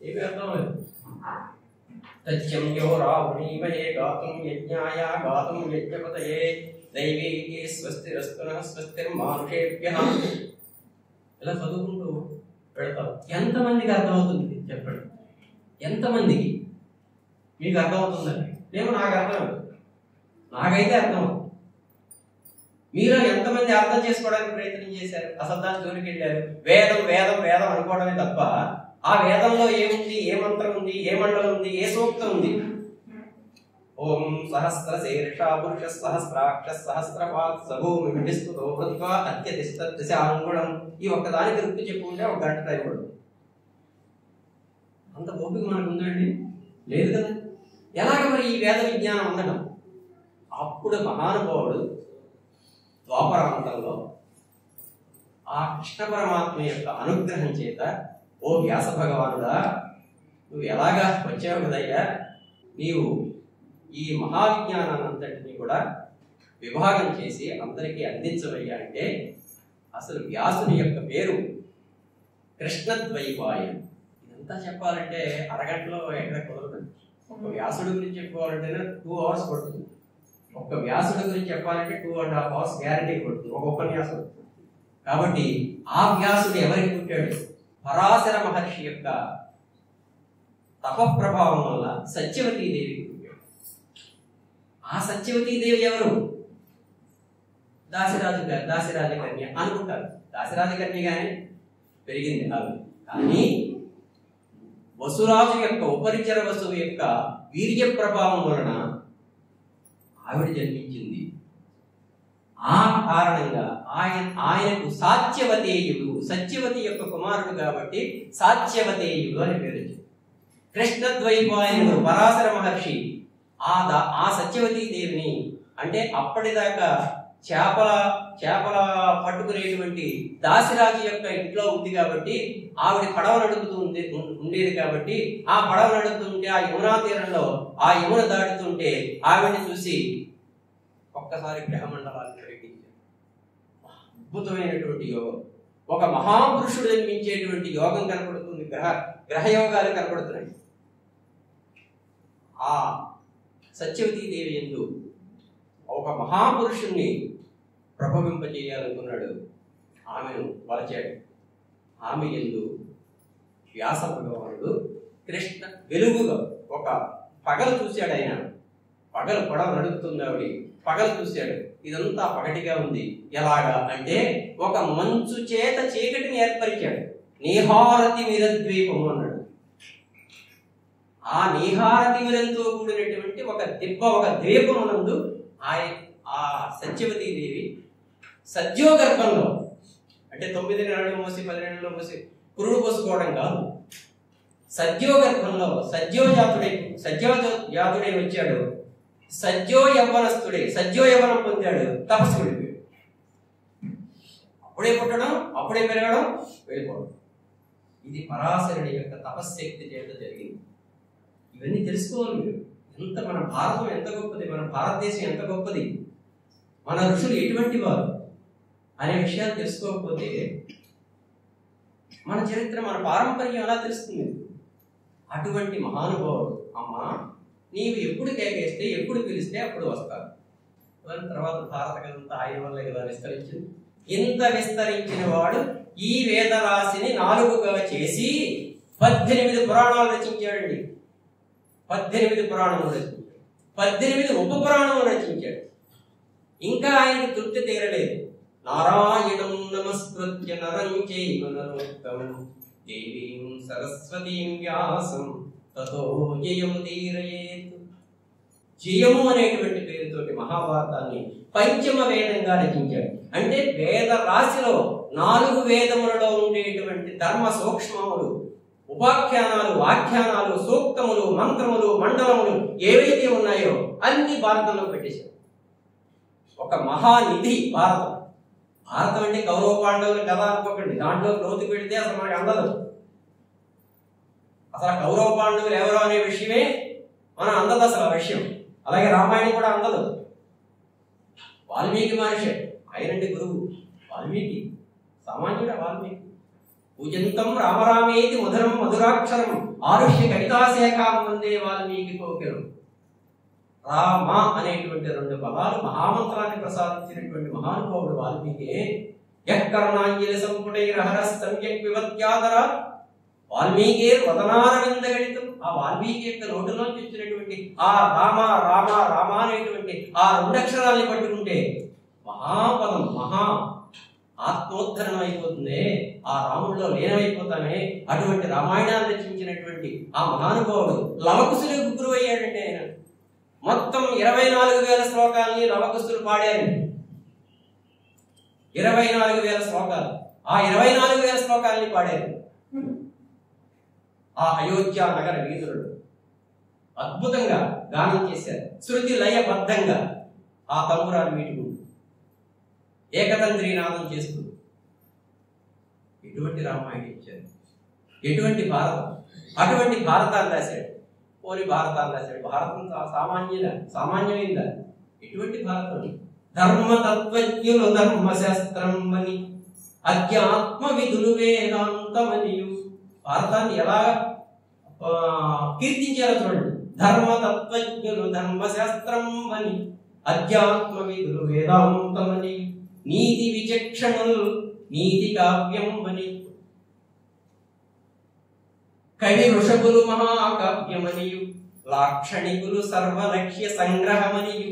ఏమి అర్థం లేదు. తథ్యం యో రావణీమహే గాతుం యజ్ఞాయ గాతుం యజ్ఞపతయే దైవీ స్వస్తిరస్తునః స్వస్తిర్మానుషేభ్యః. ఇలా చదువుకుంటూ పెడతాం. ఎంతమందికి అర్థమవుతుంది చెప్పండి? ఎంతమందికి? మీకు అర్థమవుతుందండి? నేను నాకు అర్థం, నాకైతే అర్థం. మీరు ఎంతమంది అర్థం చేసుకోవడానికి ప్రయత్నం చేశారు? అసలు దాని జోలికి వెళ్ళారు. వేదం వేదం వేదం అనుకోవడమే తప్ప ఆ వేదంలో ఏముంది, ఏ మంత్రం ఉంది, ఏ మండలం ఉంది, ఏ సూక్తం ఉంది? ఓం సహస్ర శీర్ష పురుష సహస్రాక్ష సహస్రపాత్ సభూమి విస్తుతో వృత్వా అత్యతిష్ట దశాంగుణం. ఈ ఒక్కదాని తిరుపతి చెప్పుకుంటే ఒక గంట టైం పడుతుంది. అంత ఓపిక మనకు ఉందండి? లేదు కదా. ఎలాగ మరి ఈ వేద విజ్ఞానం ఉండడం? అప్పుడు మహానుభావుడు ద్వాపరాంతంలో ఆ కృష్ణ పరమాత్మ యొక్క అనుగ్రహం చేత, ఓ వ్యాస భగవానుడా, నువ్వు ఎలాగా వచ్చావు కదయ్యా, నీవు ఈ మహావిజ్ఞానాన్నంతటినీ కూడా విభాగం చేసి అందరికీ అందించవయ్యా అంటే, అసలు వ్యాసుని యొక్క పేరు కృష్ణద్వైపాయనం. ఇదంతా చెప్పాలంటే అరగంటలో ఎక్కడ కుదరదు. ఒక వ్యాసుడి గురించి చెప్పుకోవాలంటేనే 2 hours పడుతుంది. ఒక్క వ్యాసుడి గురించి చెప్పాలంటే 2.5 hours గ్యారంటీ పడుతుంది ఒక ఉపన్యాసం. కాబట్టి ఆ వ్యాసుడు ఎవరికి పుట్టాడు? పరాశర మహర్షి యొక్క తపప్రభావం వల్ల సత్యవతీదేవికి పుట్టాడు. ఆ సత్యవతీదేవి ఎవరు? దాసిరాజకన్య అనుకుంటారు. దాసిరాజకన్యగానే పెరిగింది కాదు. కానీ వసురాజు యొక్క ఉపరిచర వసువు యొక్క వీర్య ప్రభావం వలన ఆవిడ జన్మించింది. ఆ కారణంగా ఆయనకు సాత్యవతేయుడు, సత్యవతి యొక్క కుమారుడు కాబట్టి సాత్యవతేయుడు అని పేరు వచ్చింది. కృష్ణద్వైపాయనుడు పరాశర మహర్షి ఆ సత్యవతీ దేవిని, అంటే అప్పటిదాకా చేపల పట్టుకునేటువంటి దాసిరాజు యొక్క ఇంట్లో ఉంది కాబట్టి ఆవిడ పడవ నడుపుతూ ఉండేది కాబట్టి ఆ పడవ నడుపుతుంటే ఆ యమునా తీరంలో ఆ యమున దాటుతుంటే ఆవిడని చూసి ఒక్కసారి గ్రహమండలాన్ని ప్రకటించారు. అద్భుతమైనటువంటి యోగం, ఒక మహాపురుషుడు జన్మించేటువంటి యోగం కనపడుతుంది. గ్రహయోగాలు కనపడుతున్నాయి. ఆ సత్యవతీదేవి యందు ఒక మహాపురుషుణ్ణి ప్రభవింపజేయాలనుకున్నాడు. ఆమెను వలచాడు. ఆమె యందు వ్యాస భగవానుడు కృష్ణ వెలుగుగా ఒక పగలు చూశాడు. ఆయన పగలు పడవ నడుపుతుంది ఆవిడ, పగలు చూశాడు. ఇదంతా పగటిగా ఉంది. ఎలాగా అంటే ఒక మంచు చేత చీకటిని ఏర్పరిచాడు. నీహారతి మిరద్వీపము అన్నాడు. ఆ నీహారతి మిరంతో కూడినటువంటి ఒక ద్వీపమునందు ఆ సత్యవతీదేవి సద్యోగర్భంలో, అంటే 9 నెలలు మోసి 10 నెలలు మోసి పురుడు పోసుకోవడం కాదు, సద్యోగర్భంలో సద్యోజాతుడై వచ్చాడు. సద్యో యవ్వనం పొందాడు. తపస్సు వెళ్ళిపోయాడు. అప్పుడే పుట్టడం, అప్పుడే పెరగడం, వెళ్ళిపోవడం. ఇది పరాశరుడి యొక్క తపశ్శక్తి చేత జరిగింది. ఇవన్నీ తెలుసుకోవాలి మీరు. మన భారతం ఎంత గొప్పది, మన భారతదేశం ఎంత గొప్పది, మన ఋషులు ఎటువంటి వారు అనే విషయాలు తెలుసుకోకపోతే మన చరిత్ర, మన పారంపర్యం అలా తెలుస్తుంది. అటువంటి మహానుభావుడు, అమ్మా నీవు ఎప్పుడు కేకేస్తే, ఎప్పుడు పిలిస్తే అప్పుడు వస్తారు. తర్వాత భారత కథంతా ఆయన వల్లే కదా విస్తరించింది. ఇంత విస్తరించిన వాడు ఈ వేదరాశిని 4గా చేసి 18 పురాణాలు రచించాడండి. 18 పురాణములు రచించాడు. 18 ఉపపురాణములు రచించాడు. ఇంకా ఆయనకి తృప్తి తీరలేదు. నారాయణం నమస్కృత్య నరం చైవ నరోత్తమం దేవీం సరస్వతీం వ్యాసం తతో జయముదీరయేత్. జయము అనేటువంటి పేరుతోటి మహాభారతాన్ని పంచమ వేదంగా రచించాడు. అంటే వేద రాశిలో 4 వేదములలో ఉండేటువంటి ధర్మ సూక్ష్మములు, ఉపాఖ్యానాలు, ఆఖ్యానాలు, సూక్తములు, మంత్రములు, మండలములు ఏవైతే ఉన్నాయో అన్ని భారతంలో పెట్టేశారు. ఒక మహానిధి భారతం. భారతం అంటే కౌరవ పాండవులు కథ అనుకోకండి. దాంట్లో లోతుకు పెడితే అసలు మనకి అందదు. అసలు కౌరవ పాండవులు ఎవరో అనే విషయమే మనం అందదు అసలు ఆ విషయం. అలాగే రామాయణం కూడా అందదు. వాల్మీకి మహర్షి, ఆయనండి గురువు వాల్మీకి, సామాన్యుడ వాల్మీకి. పూజంతం రామరామేతి మధురం మధురాక్షరం ఆరుష్య కవితాశేఖాం వందే వాల్మీకి కోకిలం. రామ అనేటువంటి 2 పదాలు మహామంత్రాన్ని ప్రసాదించినటువంటి మహానుభావుడు వాల్మీకి. యఃకర్ణాంజలి సంపుటైరహర సమ్యక్ వివత్యాదర వాల్మీకి వదనారవిందగణితం, ఆ వాల్మీకి యొక్క నోటిలోంచి వచ్చినటువంటి ఆ రామ రామ రామ అనేటువంటి ఆ 2 అక్షరాల్ని పట్టుకుంటే మహాపదం, మహా ఆత్మోద్ధరణం అయిపోతుంది, ఆ రాముడిలో లీనమైపోతామే. అటువంటి రామాయణాన్ని రచించినటువంటి ఆ మహానుభావుడు లవకుశులకు గురువు అయ్యాడంటే ఆయన. మొత్తం 24,000 శ్లోకాలని లవకుశులు పాడారండి. 24,000 శ్లోకాలు. ఆ 24,000 శ్లోకాలని పాడారు ఆ అయోధ్య నగర వీధులు. అద్భుతంగా గానం చేశారు, శృతి లయబద్ధంగా ఆ తంబురాన్ని మీటుకుంటూ ఏకతంత్రీనాదం చేస్తూ. ఎటువంటి రామాయణం ఇచ్చారు, ఎటువంటి భారతం. అటువంటి భారతాన్ని రాశాడు. పోలి భారతాన్ని రాశాడు. భారతం సామాన్యమైందా? ఎటువంటి భారతం? ధర్మతత్వజ్ఞులు ధర్మశాస్త్రం అని, అధ్యాత్మ విధులు వేదాంతమనియు. భారతాన్ని ఎలా కీర్తించారో చూడండి. ధర్మతత్వజ్ఞులు ధర్మశాస్త్రం అని, అధ్యాత్మ విధులు వేదాంతమని, నీతి విచక్షణులు నీతి కావ్యం అని, కవి వృషభులు మహాకావ్యమనియు, లాక్షణికులు సర్వలక్ష్య సంగ్రహమనియు,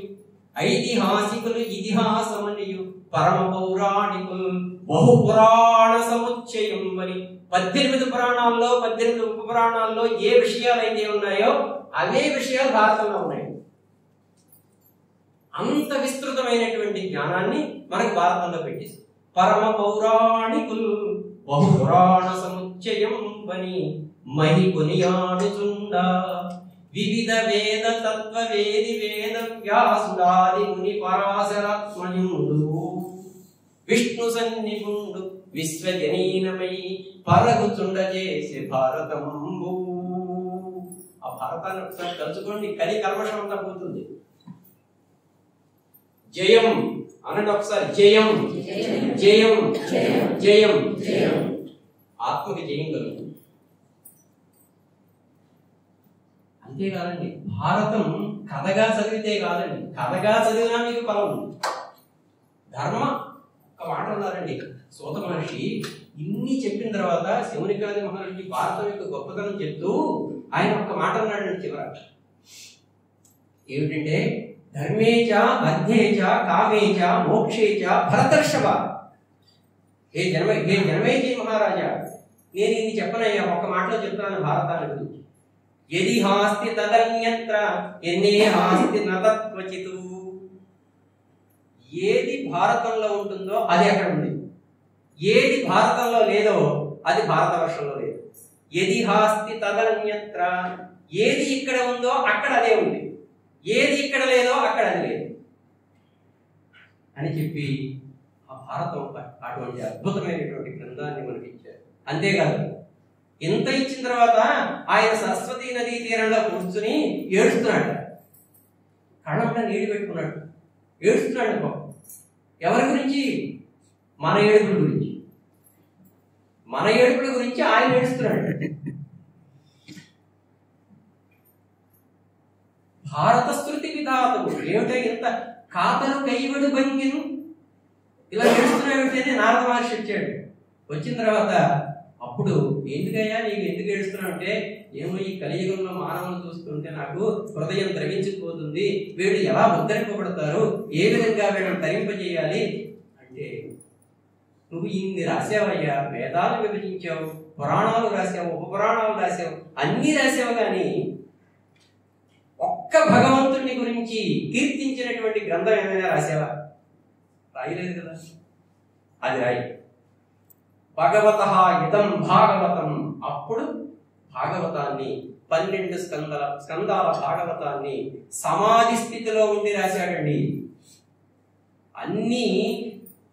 ఐతిహాసికులు ఇతిహాసమనియు, పరమ పౌరాణికులు బహుపురాణ సముచ్చయం అని. 18 పురాణాల్లో 18 ఉప పురాణాల్లో ఏ విషయాలు అయితే ఉన్నాయో అవే విషయాలు భారతంలో ఉన్నాయి. అంత విస్తృతమైనటువంటి జ్ఞానాన్ని మనకు భారతంలో పెట్టేసి, పరమ పౌరాణికులు బహుపురాణ సముచ్చయం అని మహి కొనియాడుచుండ, వివిధ వేద తత్వ వేది వేద వ్యాసుడాది ముని పరాశరాత్మయుడు, విష్ణు సన్నిపుండు విశ్వజనీనమై పరగుచుండ చేసే భారతంబు. ఆ భారతాన్ని ఒకసారి తలుచుకోండి, కలి కల్మషం అంతా పోతుంది. జయం అనండి ఒకసారి, జయం జయం జయం. ఆత్మకి జయం కలుగుతుంది. అంతేకాదండి, భారతం కథగా చదివితే కాదండి, కథగా చదివినా మీకు ఫలం. ధర్మ ఒక మాట ఉన్నారండి, సూత మహర్షి ఇన్ని చెప్పిన తర్వాత శౌనకాది మహర్షి భారతం యొక్క గొప్పతనం చెప్తూ ఆయన ఒక్క మాట అన్నాడండి చివర. ఏమిటంటే, ధర్మేచ అర్థేచ కామేచ మోక్షేచ భరతర్షభ. ఏ జనమేజీ మహారాజా, నేను ఇన్ని చెప్పనయ్యా, ఒక్క మాటలో చెప్తాను భారతాన్ని గురించి. యది హాస్తి తదన్యత్ర ఎన్నే హాస్తి నతత్వచితు. ఏది భారతంలో ఉంటుందో అది అక్కడ ఉంది, ఏది భారతంలో లేదో అది భారతవర్షంలో లేదు. యది హాస్తి తదన్యత్ర, ఏది ఇక్కడ ఉందో అక్కడ అదే ఉంది, ఏది ఇక్కడ లేదో అక్కడ అది లేదు అని చెప్పి ఆ భారతం అటువంటి అద్భుతమైనటువంటి గ్రంథాన్ని మనకి ఇచ్చారు. అంతేకాదు, ఇంత ఇచ్చిన తర్వాత ఆయన సరస్వతీ నదీ తీరంలో కూర్చుని ఏడుస్తున్నాడు, కళ్ళంలో నీళ్ళు పెట్టుకున్నాడు, ఏడుస్తున్నాడు. ఎవరి గురించి? మన ఏడుపుల గురించి. మన ఏడుపుల గురించి ఆయన ఏడుస్తున్నాడు. భారత శృతి విధాతము ఏమిటో, ఇంత కాతరు కైవడు భంగిను ఇలా ఏడుస్తున్నాడు. నారద మహర్షి వచ్చాడు. వచ్చిన తర్వాత అప్పుడు, ఎందుకయ్యా నీకు ఎందుకు ఏడుస్తున్నావు అంటే, ఏమో ఈ కలియుగంలో మానవులు చూస్తుంటే నాకు హృదయం ద్రవించిపోతుంది, వీళ్ళు ఎలా ఉద్ధరింపబడతారు, ఏ విధంగా వీళ్ళని తరింపజేయాలి అంటే, నువ్వు ఇన్ని రాసావయ్యా, వేదాలు విభజించావు, పురాణాలు రాసావు, ఉపపురాణాలు రాసావు, అన్ని రాసావు, కానీ ఒక్క భగవంతుడిని గురించి కీర్తించినటువంటి గ్రంథం ఏమైనా రాసావా? రాయలేదు కదా. అది రాయి. భగవతః ఇదం భాగవతం. అప్పుడు భాగవతాన్ని 12 స్కందాల భాగవతాన్ని సమాధి స్థితిలో ఉండి రాశాడండి. అన్ని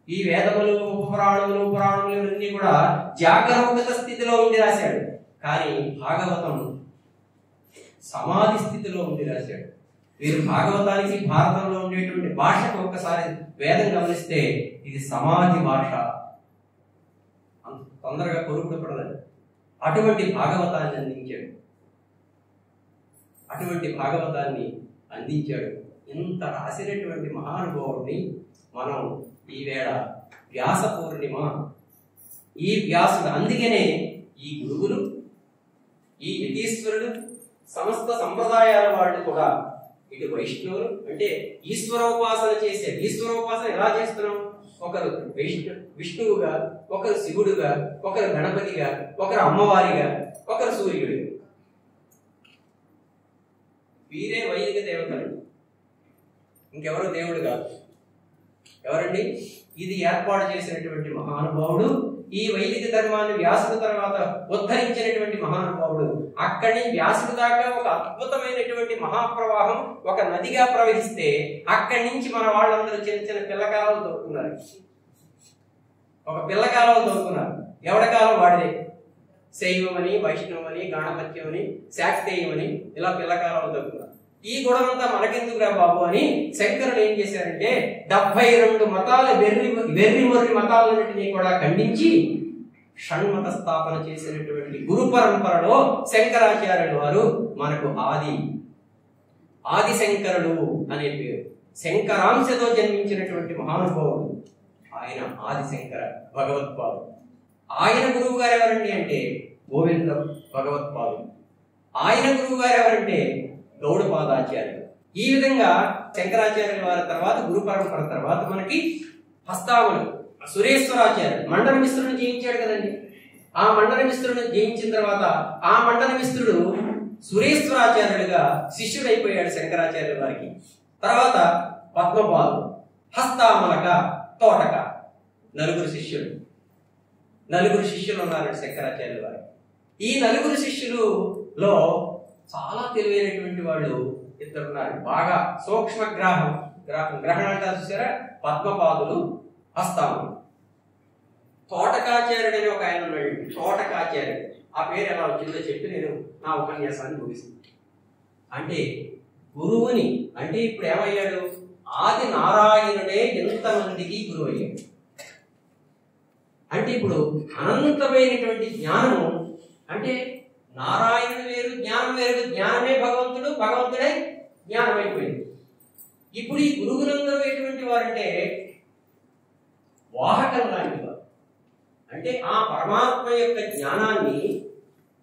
ఈ వేదములు ఉపపురాణములు పురాణములు అన్ని కూడా జాగరూకత స్థితిలో ఉండి రాశాడు. కానీ భాగవతం సమాధి స్థితిలో ఉండి రాశాడు. వీరు భాగవతానికి భారతంలో ఉండేటువంటి భాషకు ఒక్కసారి వేదం గమనిస్తే ఇది సమాధి భాష, అంత తొందరగా కొరుకుడు పడలేదు. అటువంటి భాగవతాన్ని అందించాడు. అటువంటి భాగవతాన్ని అందించాడు. ఇంత రాసినటువంటి మహానుభావుడిని మనం ఈవేళ వ్యాస పూర్ణిమ, ఈ వ్యాసుడు, అందుకనే ఈ గురువులు ఈ యతీశ్వరుడు సమస్త సంప్రదాయాల వాళ్ళు కూడా ఇటు వైష్ణవులు అంటే ఈశ్వరోపాసన చేసే, ఈశ్వరోపాసన ఎలా చేస్తున్నాం? ఒకరు విష్ణువుగా, ఒకరు శివుడుగా, ఒకరు గణపతిగా, ఒకరు అమ్మవారిగా, ఒకరు సూర్యుడిగా. వీరే వైదిక దేవతలు, ఇంకెవరు దేవుడు కాదు. ఎవరండి? ఇది ఏర్పాటు చేసినటువంటి మహానుభావుడు, ఈ వైదిక ధర్మాన్ని వ్యాసుడు తర్వాత ఉద్ధరించినటువంటి మహానుభావుడు. అక్కడి వ్యాసుడు దాకా ఒక అద్భుతమైనటువంటి మహాప్రవాహం ఒక నదిగా ప్రవహిస్తే అక్కడి నుంచి మన వాళ్ళందరూ చిన్న చిన్న పిల్లకాలు దొరుకుతున్నారు. ఒక పిల్లకాలం దొరుకుతున్నారు. ఎవడ కాలం వాడిదే. శైవమని, వైష్ణవమని, గాణపత్యమని, శాక్తేయమని ఇలా పిల్లకాలం దొరుకుతున్నారు. ఈ గొడవంతా మనకెందుకురా బాబు అని శంకరులు ఏం చేశారంటే 72 మతాల వెర్రి మొర్రి మతాలన్నింటినీ కూడా ఖండించి షణ్మత స్థాపన చేసినటువంటి గురు పరంపరలో శంకరాచార్యులు వారు మనకు ఆది శంకరుడు అనే పేరు. శంకరాంశతో జన్మించినటువంటి మహానుభావుడు ఆయన ఆది శంకర భగవత్పాదుడు. ఆయన గురువు గారు ఎవరండి అంటే గోవింద భగవత్పాదుడు. ఆయన గురువు గారు ఎవరంటే గౌడపాదాచార్యులు. ఈ విధంగా శంకరాచార్యుల వారి తర్వాత గురు పరంపర తర్వాత మనకి హస్తాములు సురేశ్వరాచార్యుడు మండల మిశ్రుడిని జయించాడు కదండి. ఆ మండల మిశ్రుడిని జయించిన తర్వాత ఆ మండల మిశ్రుడు సురేశ్వరాచార్యుడిగా శిష్యుడైపోయాడు శంకరాచార్యుల వారికి. తర్వాత పద్మపాదు, హస్తామలక, తోటక, నలుగురు శిష్యులు ఉన్నారు శంకరాచార్యుల వారికి. ఈ నలుగురు శిష్యులలో చాలా తెలివైనటువంటి వాళ్ళు ఇద్దరున్నారు. బాగా సూక్ష్మ గ్రహణ అంటారు చూసారా, పద్మపాదులు, హస్తాములు. తోటకాచార్యుడు అని ఒక ఆయన ఉన్నాడు. తోటకాచార్యుడు ఆ పేరు ఎలా వచ్చిందో చెప్పి నేను నా ఉపన్యాసాన్ని ముగిస్తాను. అంటే గురువుని అంటే ఇప్పుడు ఏమయ్యాడు? ఆది నారాయణుడే ఎంతమందికి గురువు అయ్యాడు. అంటే ఇప్పుడు అనంతమైనటువంటి జ్ఞానము అంటే నారాయణుడు వేరు, జ్ఞానం వేరు. జ్ఞానమే భగవంతుడు, భగవంతుడే జ్ఞానమైపోయింది. ఇప్పుడు ఈ గురువులందరూ ఎటువంటి వారంటే వాహకం లాంటి వారు. అంటే ఆ పరమాత్మ యొక్క జ్ఞానాన్ని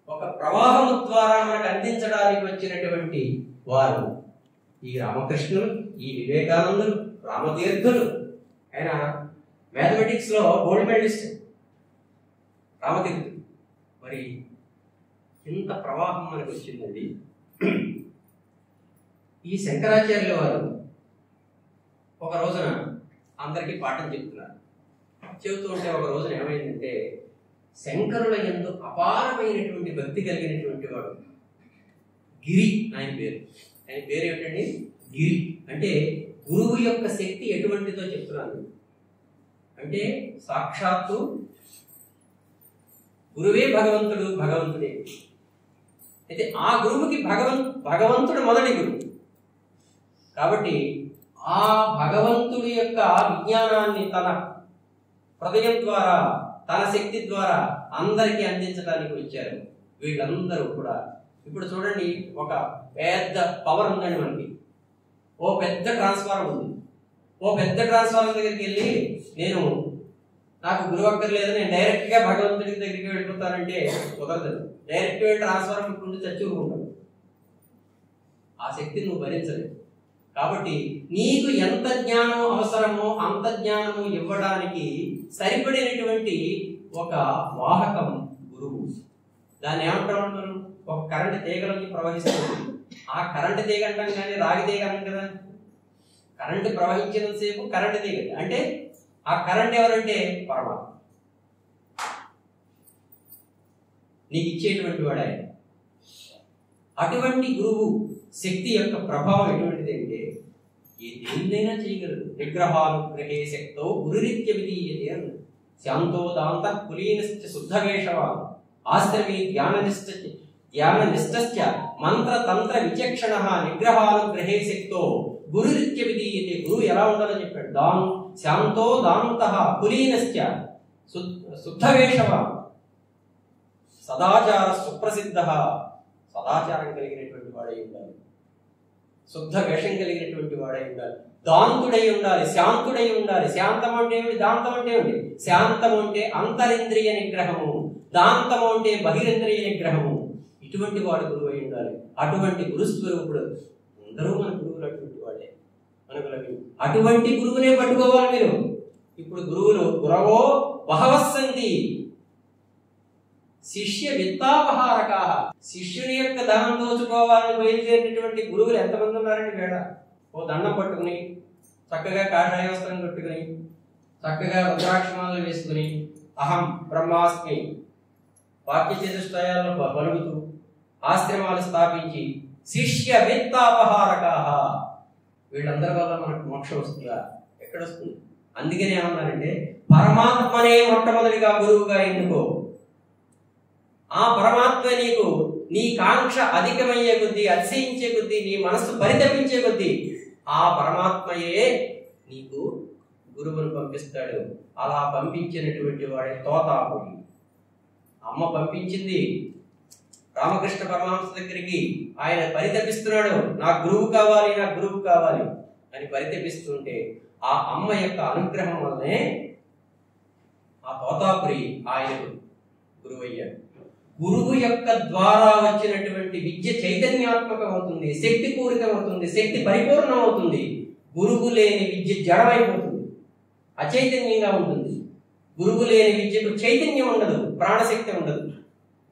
ఒక ప్రవాహము ద్వారా మనకు అందించడానికి వచ్చినటువంటి వారు ఈ రామకృష్ణులు, ఈ వివేకానందులు, రామతీర్థులు. ఆయన మ్యాథమెటిక్స్ లో గోల్డ్ మెడలిస్ట్ రామతీర్థుడు. మరి ఇంత ప్రవాహం మనకు వచ్చిందండి. ఈ శంకరాచార్యుల వారు ఒక రోజున అందరికీ పాఠం చెప్తున్నారు. చెబుతూ ఉంటే ఒక రోజున ఏమైందంటే శంకరుల యందు అపారమైనటువంటి భక్తి కలిగినటువంటి వాడు గిరి ఆయన పేరు. ఆయన పేరు ఏమిటండి? గిరి. అంటే గురువు యొక్క శక్తి ఎటువంటిదో చెప్తున్నాను. అంటే సాక్షాత్తు గురువే భగవంతుడు, భగవంతుడే. అయితే ఆ గురువుకి భగవంతుడు మొదటి గురువు కాబట్టి ఆ భగవంతుడి యొక్క విజ్ఞానాన్ని తన హృదయం ద్వారా, తన శక్తి ద్వారా అందరికీ అందించడానికి వచ్చారు వీళ్ళందరూ కూడా. ఇప్పుడు చూడండి, ఒక పెద్ద పవర్ ఉందండి మనకి. ఓ పెద్ద ట్రాన్స్ఫార్మర్ ఉంది. ఓ పెద్ద ట్రాన్స్ఫార్మర్ దగ్గరికి వెళ్ళి నాకు గురువు అక్కర్లేదు, నేను డైరెక్ట్ గా భగవంతుడి దగ్గరికి వెళ్ళిపోతానంటే కుదరదు. డైరెక్ట్ గా ట్రాన్స్ఫార్మర్ నుండి చచ్చుకుంటాను. ఆ శక్తిని నువ్వు భరించలేదు. కాబట్టి నీకు ఎంత జ్ఞానం అవసరమో అంత జ్ఞానము ఇవ్వడానికి సరిపడినటువంటి ఒక వాహకం గురువు. దాన్ని ఏమంటాం మనం? ఒక కరెంటు తీగలకి ప్రవహిస్తుంది. ఆ కరెంటు తీగ అంటాం కానీ రాగి తీగ అంటాం కదా. కరెంటు ప్రవహించినంతసేపు కరెంటు తీగ అంటే ఆ కరెంట్ ఎవరంటే పరమాత్మ. నీకు ఇచ్చేటువంటి వాడు ఆయన. అటువంటి గురువు శక్తి యొక్క ప్రభావం ఎటువంటిది అంటే ఏ దేన్నైనా చేయగలరు. విగ్రహానుగ్రహే శక్తో గురురీత్య విధీయతే అన్న. శాంతో దాంత కులీనశ్చ శుద్ధవేషవాన్ ఆశ్రమీ ధ్యాననిష్ఠశ్చ మంత్రతంత్ర విచక్షణ నిగ్రహానుగ్రహే శక్తో గురురీత్య విధీయతే. గురువు ఎలా ఉండాలో చెప్పాడు. శాంతో దాంతః కులీనశ్చ శుద్ధవేషవాన్ సదాచార సుప్రసిద్ధ. సదాచారం కలిగినటువంటి వాడై ఉండాలి, శుద్ధ వేషం కలిగినటువంటి వాడై ఉండాలి, దాంతుడై ఉండాలి, శాంతుడై ఉండాలి. శాంతం అంటే ఏమిటి? దాంతం అంటే ఏమిటి? శాంతం అంటే అంతరింద్రియ నిగ్రహము, దాంతము అంటే బహిరింద్రియ నిగ్రహము. ఇటువంటి వాడు గురువు అయి ఉండాలి. అటువంటి గురుస్వరూపుడు అందరూ మన గురువులు అటువంటి వాళ్ళే మనకు లభించి అటువంటి గురువునే పట్టుకోవాలి మీరు. ఇప్పుడు గురువులు గురవో బహవస్సంతి శిష్య విత్తాపహారక. శిష్యుని యొక్క ధనం దోచుకోవాలని బయలుదేరినటువంటి గురువులు ఎంతమంది ఉన్నారండి వేళ? ఓ దండం పట్టుకుని చక్కగా కాషాయ వస్త్రం కట్టుకుని చక్కగా రుద్రాక్షమాలను వేసుకుని అహం బ్రహ్మాస్మి వాక్య చతుష్టయాలను పలుకుతూ ఆశ్రమాలు స్థాపించి శిష్య విత్తాపహారక. వీళ్ళందరి వల్ల మనకు మోక్షం వస్తుందా? ఎక్కడ వస్తుంది? అందుకనే ఏమన్నారంటే పరమాత్మనే మొట్టమొదటిగా గురువుగా ఎన్నుకో. ఆ పరమాత్మ నీకు నీ కాంక్ష అధికమయ్యే కొద్దీ, అతిశయించే కొద్దీ, నీ మనస్సు పరితపించే కొద్దీ ఆ పరమాత్మయే నీకు గురువును పంపిస్తాడు. అలా పంపించినటువంటి వాడే తోతాపురి. అమ్మ పంపించింది రామకృష్ణ పరమహంస దగ్గరికి. ఆయన పరితపిస్తున్నాడు, నా గురువు కావాలి, నా గురువు కావాలి అని పరితపిస్తుంటే ఆ అమ్మ యొక్క అనుగ్రహం వల్లనే ఆ తోతాపురి ఆయనకు గురువు అయ్యాడు. గురువు యొక్క ద్వారా వచ్చినటువంటి విద్య చైతన్యాత్మకం అవుతుంది, శక్తి పూరితం అవుతుంది, శక్తి పరిపూర్ణం అవుతుంది. గురువు లేని విద్య జడమైపోతుంది, అచైతన్యంగా ఉంటుంది. గురువు లేని విద్యకు చైతన్యం ఉండదు, ప్రాణశక్తి ఉండదు.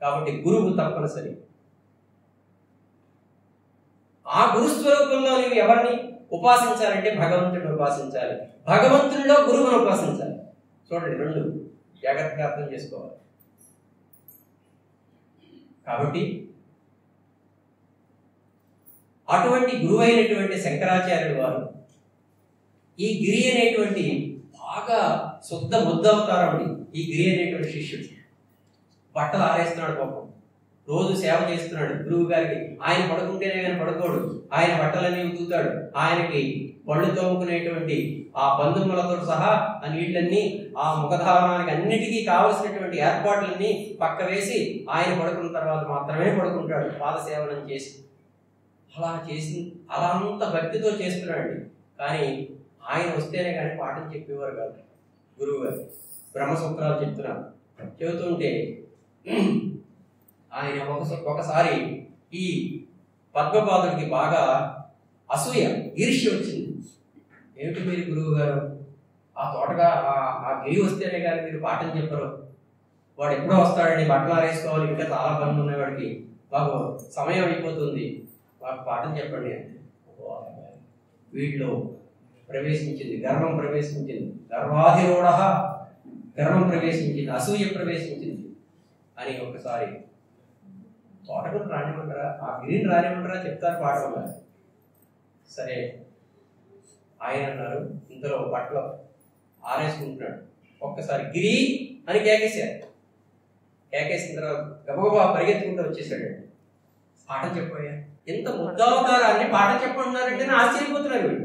కాబట్టి గురువు తప్పనిసరి. ఆ గురుస్వరూపంలో నువ్వు ఎవరిని ఉపాసించాలంటే భగవంతుడిని ఉపాసించాలి, భగవంతుడిలో గురువును ఉపాసించాలి. చూడండి, రెండు జాగ్రత్తగా అర్థం చేసుకోవాలి. కాబట్టి అటువంటి గురువు అయినటువంటి శంకరాచార్యులు వారు ఈ గిరి అనేటువంటి బాగా శుద్ధ ముద్దవతారం. ఈ గిరి అనేటువంటి శిష్యుడు బట్టలు ఆరేస్తున్నాడు, పాపం రోజు సేవ చేస్తున్నాడు గురువు గారికి. ఆయన పడుకుంటేనే కానీ పడుకోడు, ఆయన బట్టలన్నీ ఉతుకుతాడు. ఆయనకి పళ్ళు తోముకునేటువంటి ఆ బంధువులతో సహా ఆ నీళ్ళన్నీ, ఆ ముఖధావనానికి అన్నిటికీ కావలసినటువంటి ఏర్పాట్లన్నీ పక్క వేసి ఆయన పడుకున్న తర్వాత మాత్రమే పడుకుంటాడు పాదసేవనం చేసి. అలా అంత భక్తితో చేస్తున్నాడు. కానీ ఆయన వస్తేనే కానీ పాఠం చెప్పేవారు కాదు గురువు గారు. బ్రహ్మసూత్రాలు చెప్తున్నారు. చెబుతుంటే ఆయన ఒకసారి ఈ పద్మపాదుడికి బాగా అసూయ, ఈర్ష్య వచ్చింది. ఏమిటి మీరు గురువు గారు ఆ తోటగా ఆ గిరి వస్తేనే కానీ మీరు పాఠం చెప్పరు, వాడు ఎప్పుడో వస్తాడని బట్టలు ఆరేసుకోవాలి, ఇంకా చాలా పనులు ఉన్నాయి వాడికి, మాకు సమయం అయిపోతుంది, మాకు పాఠం చెప్పండి అంటే వీటిలో ప్రవేశించింది గర్వం, ప్రవేశించింది గర్వాధిరూఢ, గర్వం ప్రవేశించింది, అసూయ ప్రవేశించింది. అని ఒకసారి తోటకు రానిమంటారా, ఆ గిరిని రానిమంటారా, చెప్తారు పాఠం. సరే ఆయన అన్నారు, ఇంతలో బట్టలు ఆరేసుకుంటున్నాడు. ఒక్కసారి గిరి అని కేకేశారు. కేకేసిన తర్వాత గబగబా పరిగెత్తుకుంటూ వచ్చేసాడు. పాఠం చెప్పాయా, ఎంత ముద్దావతారాన్ని పాఠం చెప్పంటున్నారంటే ఆశ్చర్యపోతున్నారు వీళ్ళు.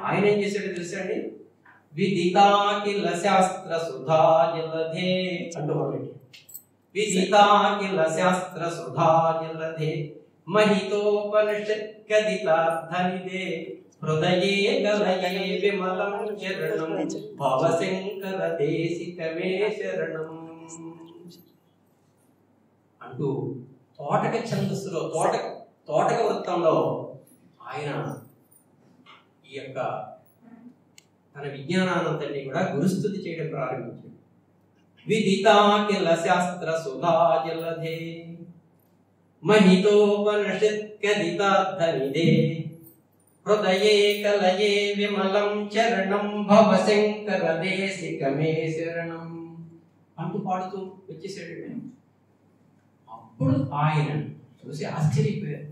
ఆయన ఏం చేశాడో తెలుసా అండి, విదితాకిల శాస్త్ర సుధా జలధే అంటున్నాడు. విదితాకిల శాస్త్ర సుధా జలధే మహితోపనిషత్కదితార్థనిదే హృదయే కలయే విమలం చరణం భవశంకర దేశికమే శరణం అంటూ తోటక ఛందస్సులో, తోటక వృత్తంలో ఆయన ఈ యొక్క తన విజ్ఞానానంతని కూడా గురుస్తుతి చేయడం ప్రారంభించాడు. విదితాకిల శాస్త్ర సుధా జలధే మహితోపనిషత్కదితార్థనిదే హృదయే కలయే విమలం చరణం భవశంకర దేశికమే శరణం అంటూ పాడుతూ వచ్చేసాడు. అప్పుడు ఆయన చూసి ఆశ్చర్యపోయారు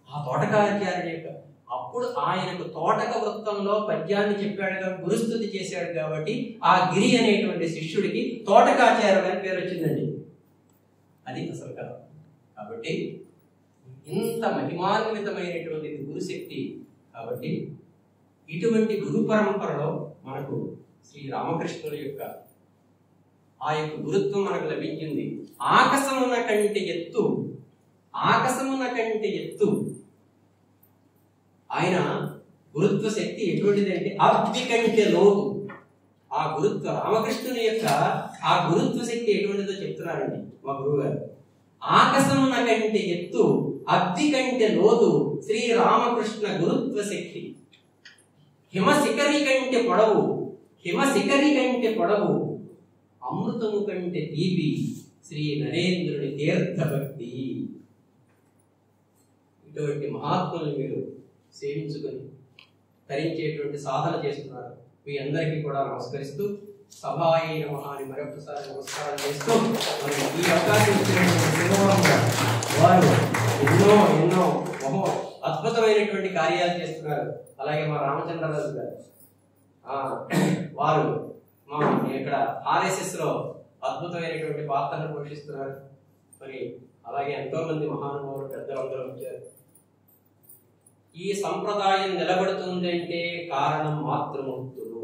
ఆ తోటకాచార్యుని యొక్క. అప్పుడు ఆయనకు తోటక వృత్తంలో పద్యాన్ని చెప్పాడు కాబట్టి, గురుస్తుతి చేశాడు కాబట్టి ఆ గిరి అనేటువంటి శిష్యుడికి తోటకాచార్యుడు అని పేరు వచ్చిందండి. అది అసలు కదా. కాబట్టి ఇంత మహిమాన్వితమైనటువంటి గురుశక్తి. కాబట్టి ఇటువంటి గురు పరంపరలో మనకు శ్రీ రామకృష్ణుల యొక్క ఆ యొక్క గురుత్వం మనకు లభించింది. ఆకాశమున కంటే ఎత్తు, ఆకాశమున కంటే ఎత్తు ఆయన గురుత్వ శక్తి ఎటువంటిది అంటే అగ్ని కంటే లోతు. ఆ గురుత్వ రామకృష్ణుని యొక్క ఆ గురుత్వ శక్తి ఎటువంటిదో చెప్తున్నారండి మా గురువు గారు. ఆకాశమున కంటే ఎత్తు, అగ్ని కంటే లోతు శ్రీరామకృష్ణ గురుత్వ శక్తి. హిమశిఖరి కంటే పొడవు, అమృతము కంటే తీపి శ్రీ నరేంద్రుని తీర్థభక్తి. ఇటువంటి మహాత్ములు మీరు సేవించుకొని ధరించేటువంటి సాధన చేస్తున్నారు. మీ అందరికీ కూడా నమస్కరిస్తూ సభాయ నమః అని మరొకసారి నమస్కారం చేస్తూ, మరి ఈ అవకాశం ఇచ్చినటువంటి శివరాముగా వారు ఎన్నో అద్భుతమైనటువంటి కార్యాలు చేస్తున్నారు. అలాగే మా రామచంద్రరాజు గారు వారు మా ఇక్కడ ఆర్ఎస్ఎస్ లో అద్భుతమైనటువంటి పాత్రను పోషిస్తున్నారు. మరి అలాగే ఎంతో మంది మహానుభావులు పెద్దలు అందరూ వచ్చారు. ఈ సంప్రదాయం నిలబడుతుంది అంటే కారణం మాతృమూర్తులు,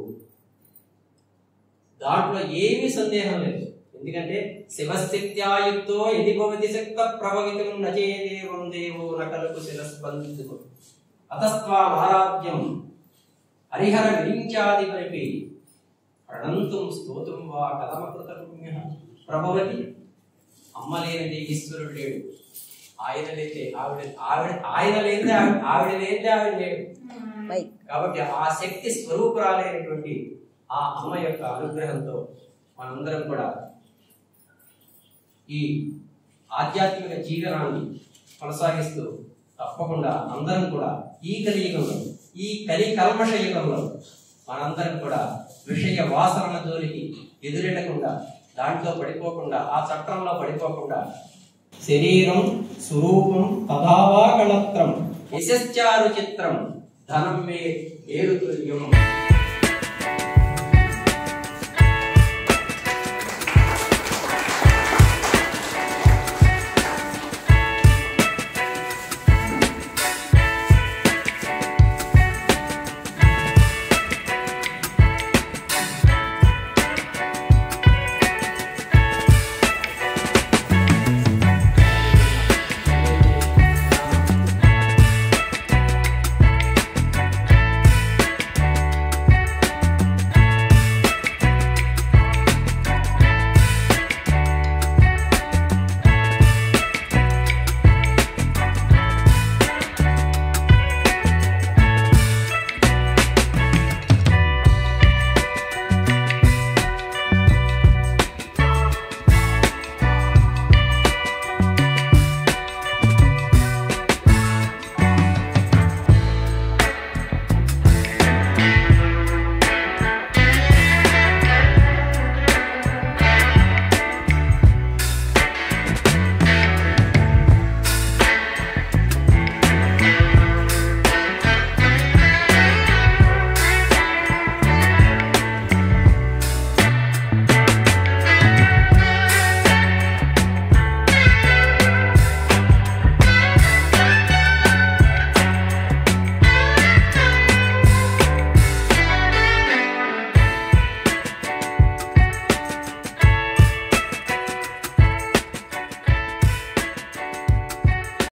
దాంట్లో ఏమీ సందేహం లేదు. ఎందుకంటే శివస్థిత్యాయుక్తో యది భవతి శక్త ప్రభవితం నచేదేవం దేవో నకలకు శిరస్పందితు అతస్త్వా ఆరాధ్యం హరిహర విరించాది పరిపి ప్రణంతుం స్తోత్రం వా కథమకృతపుణ్య ప్రభవతి. అమ్మ లేనిది ఈశ్వరుడు లేడు, ఆయన లేదే ఆవిడ లేదే ఆవిడ లేడు. కాబట్టి ఆ శక్తి స్వరూపురాలైనటువంటి ఆ అమ్మ యొక్క అనుగ్రహంతో మనందరం కూడా ఈ ఆధ్యాత్మిక జీవనాన్ని కొనసాగిస్తూ తప్పకుండా అందరం కూడా ఈ కలియుగంలో, ఈ కల్మష యుగంలో మనందరం కూడా విషయ వాసనల జోలికి ఎదురెడకుండా, దాంట్లో పడిపోకుండా, ఆ చట్టంలో పడిపోకుండా శరీరం స్వరూపం తథావా కళత్రం యశశ్చారు చిత్రం ధనం మే ఏరుతుల్యం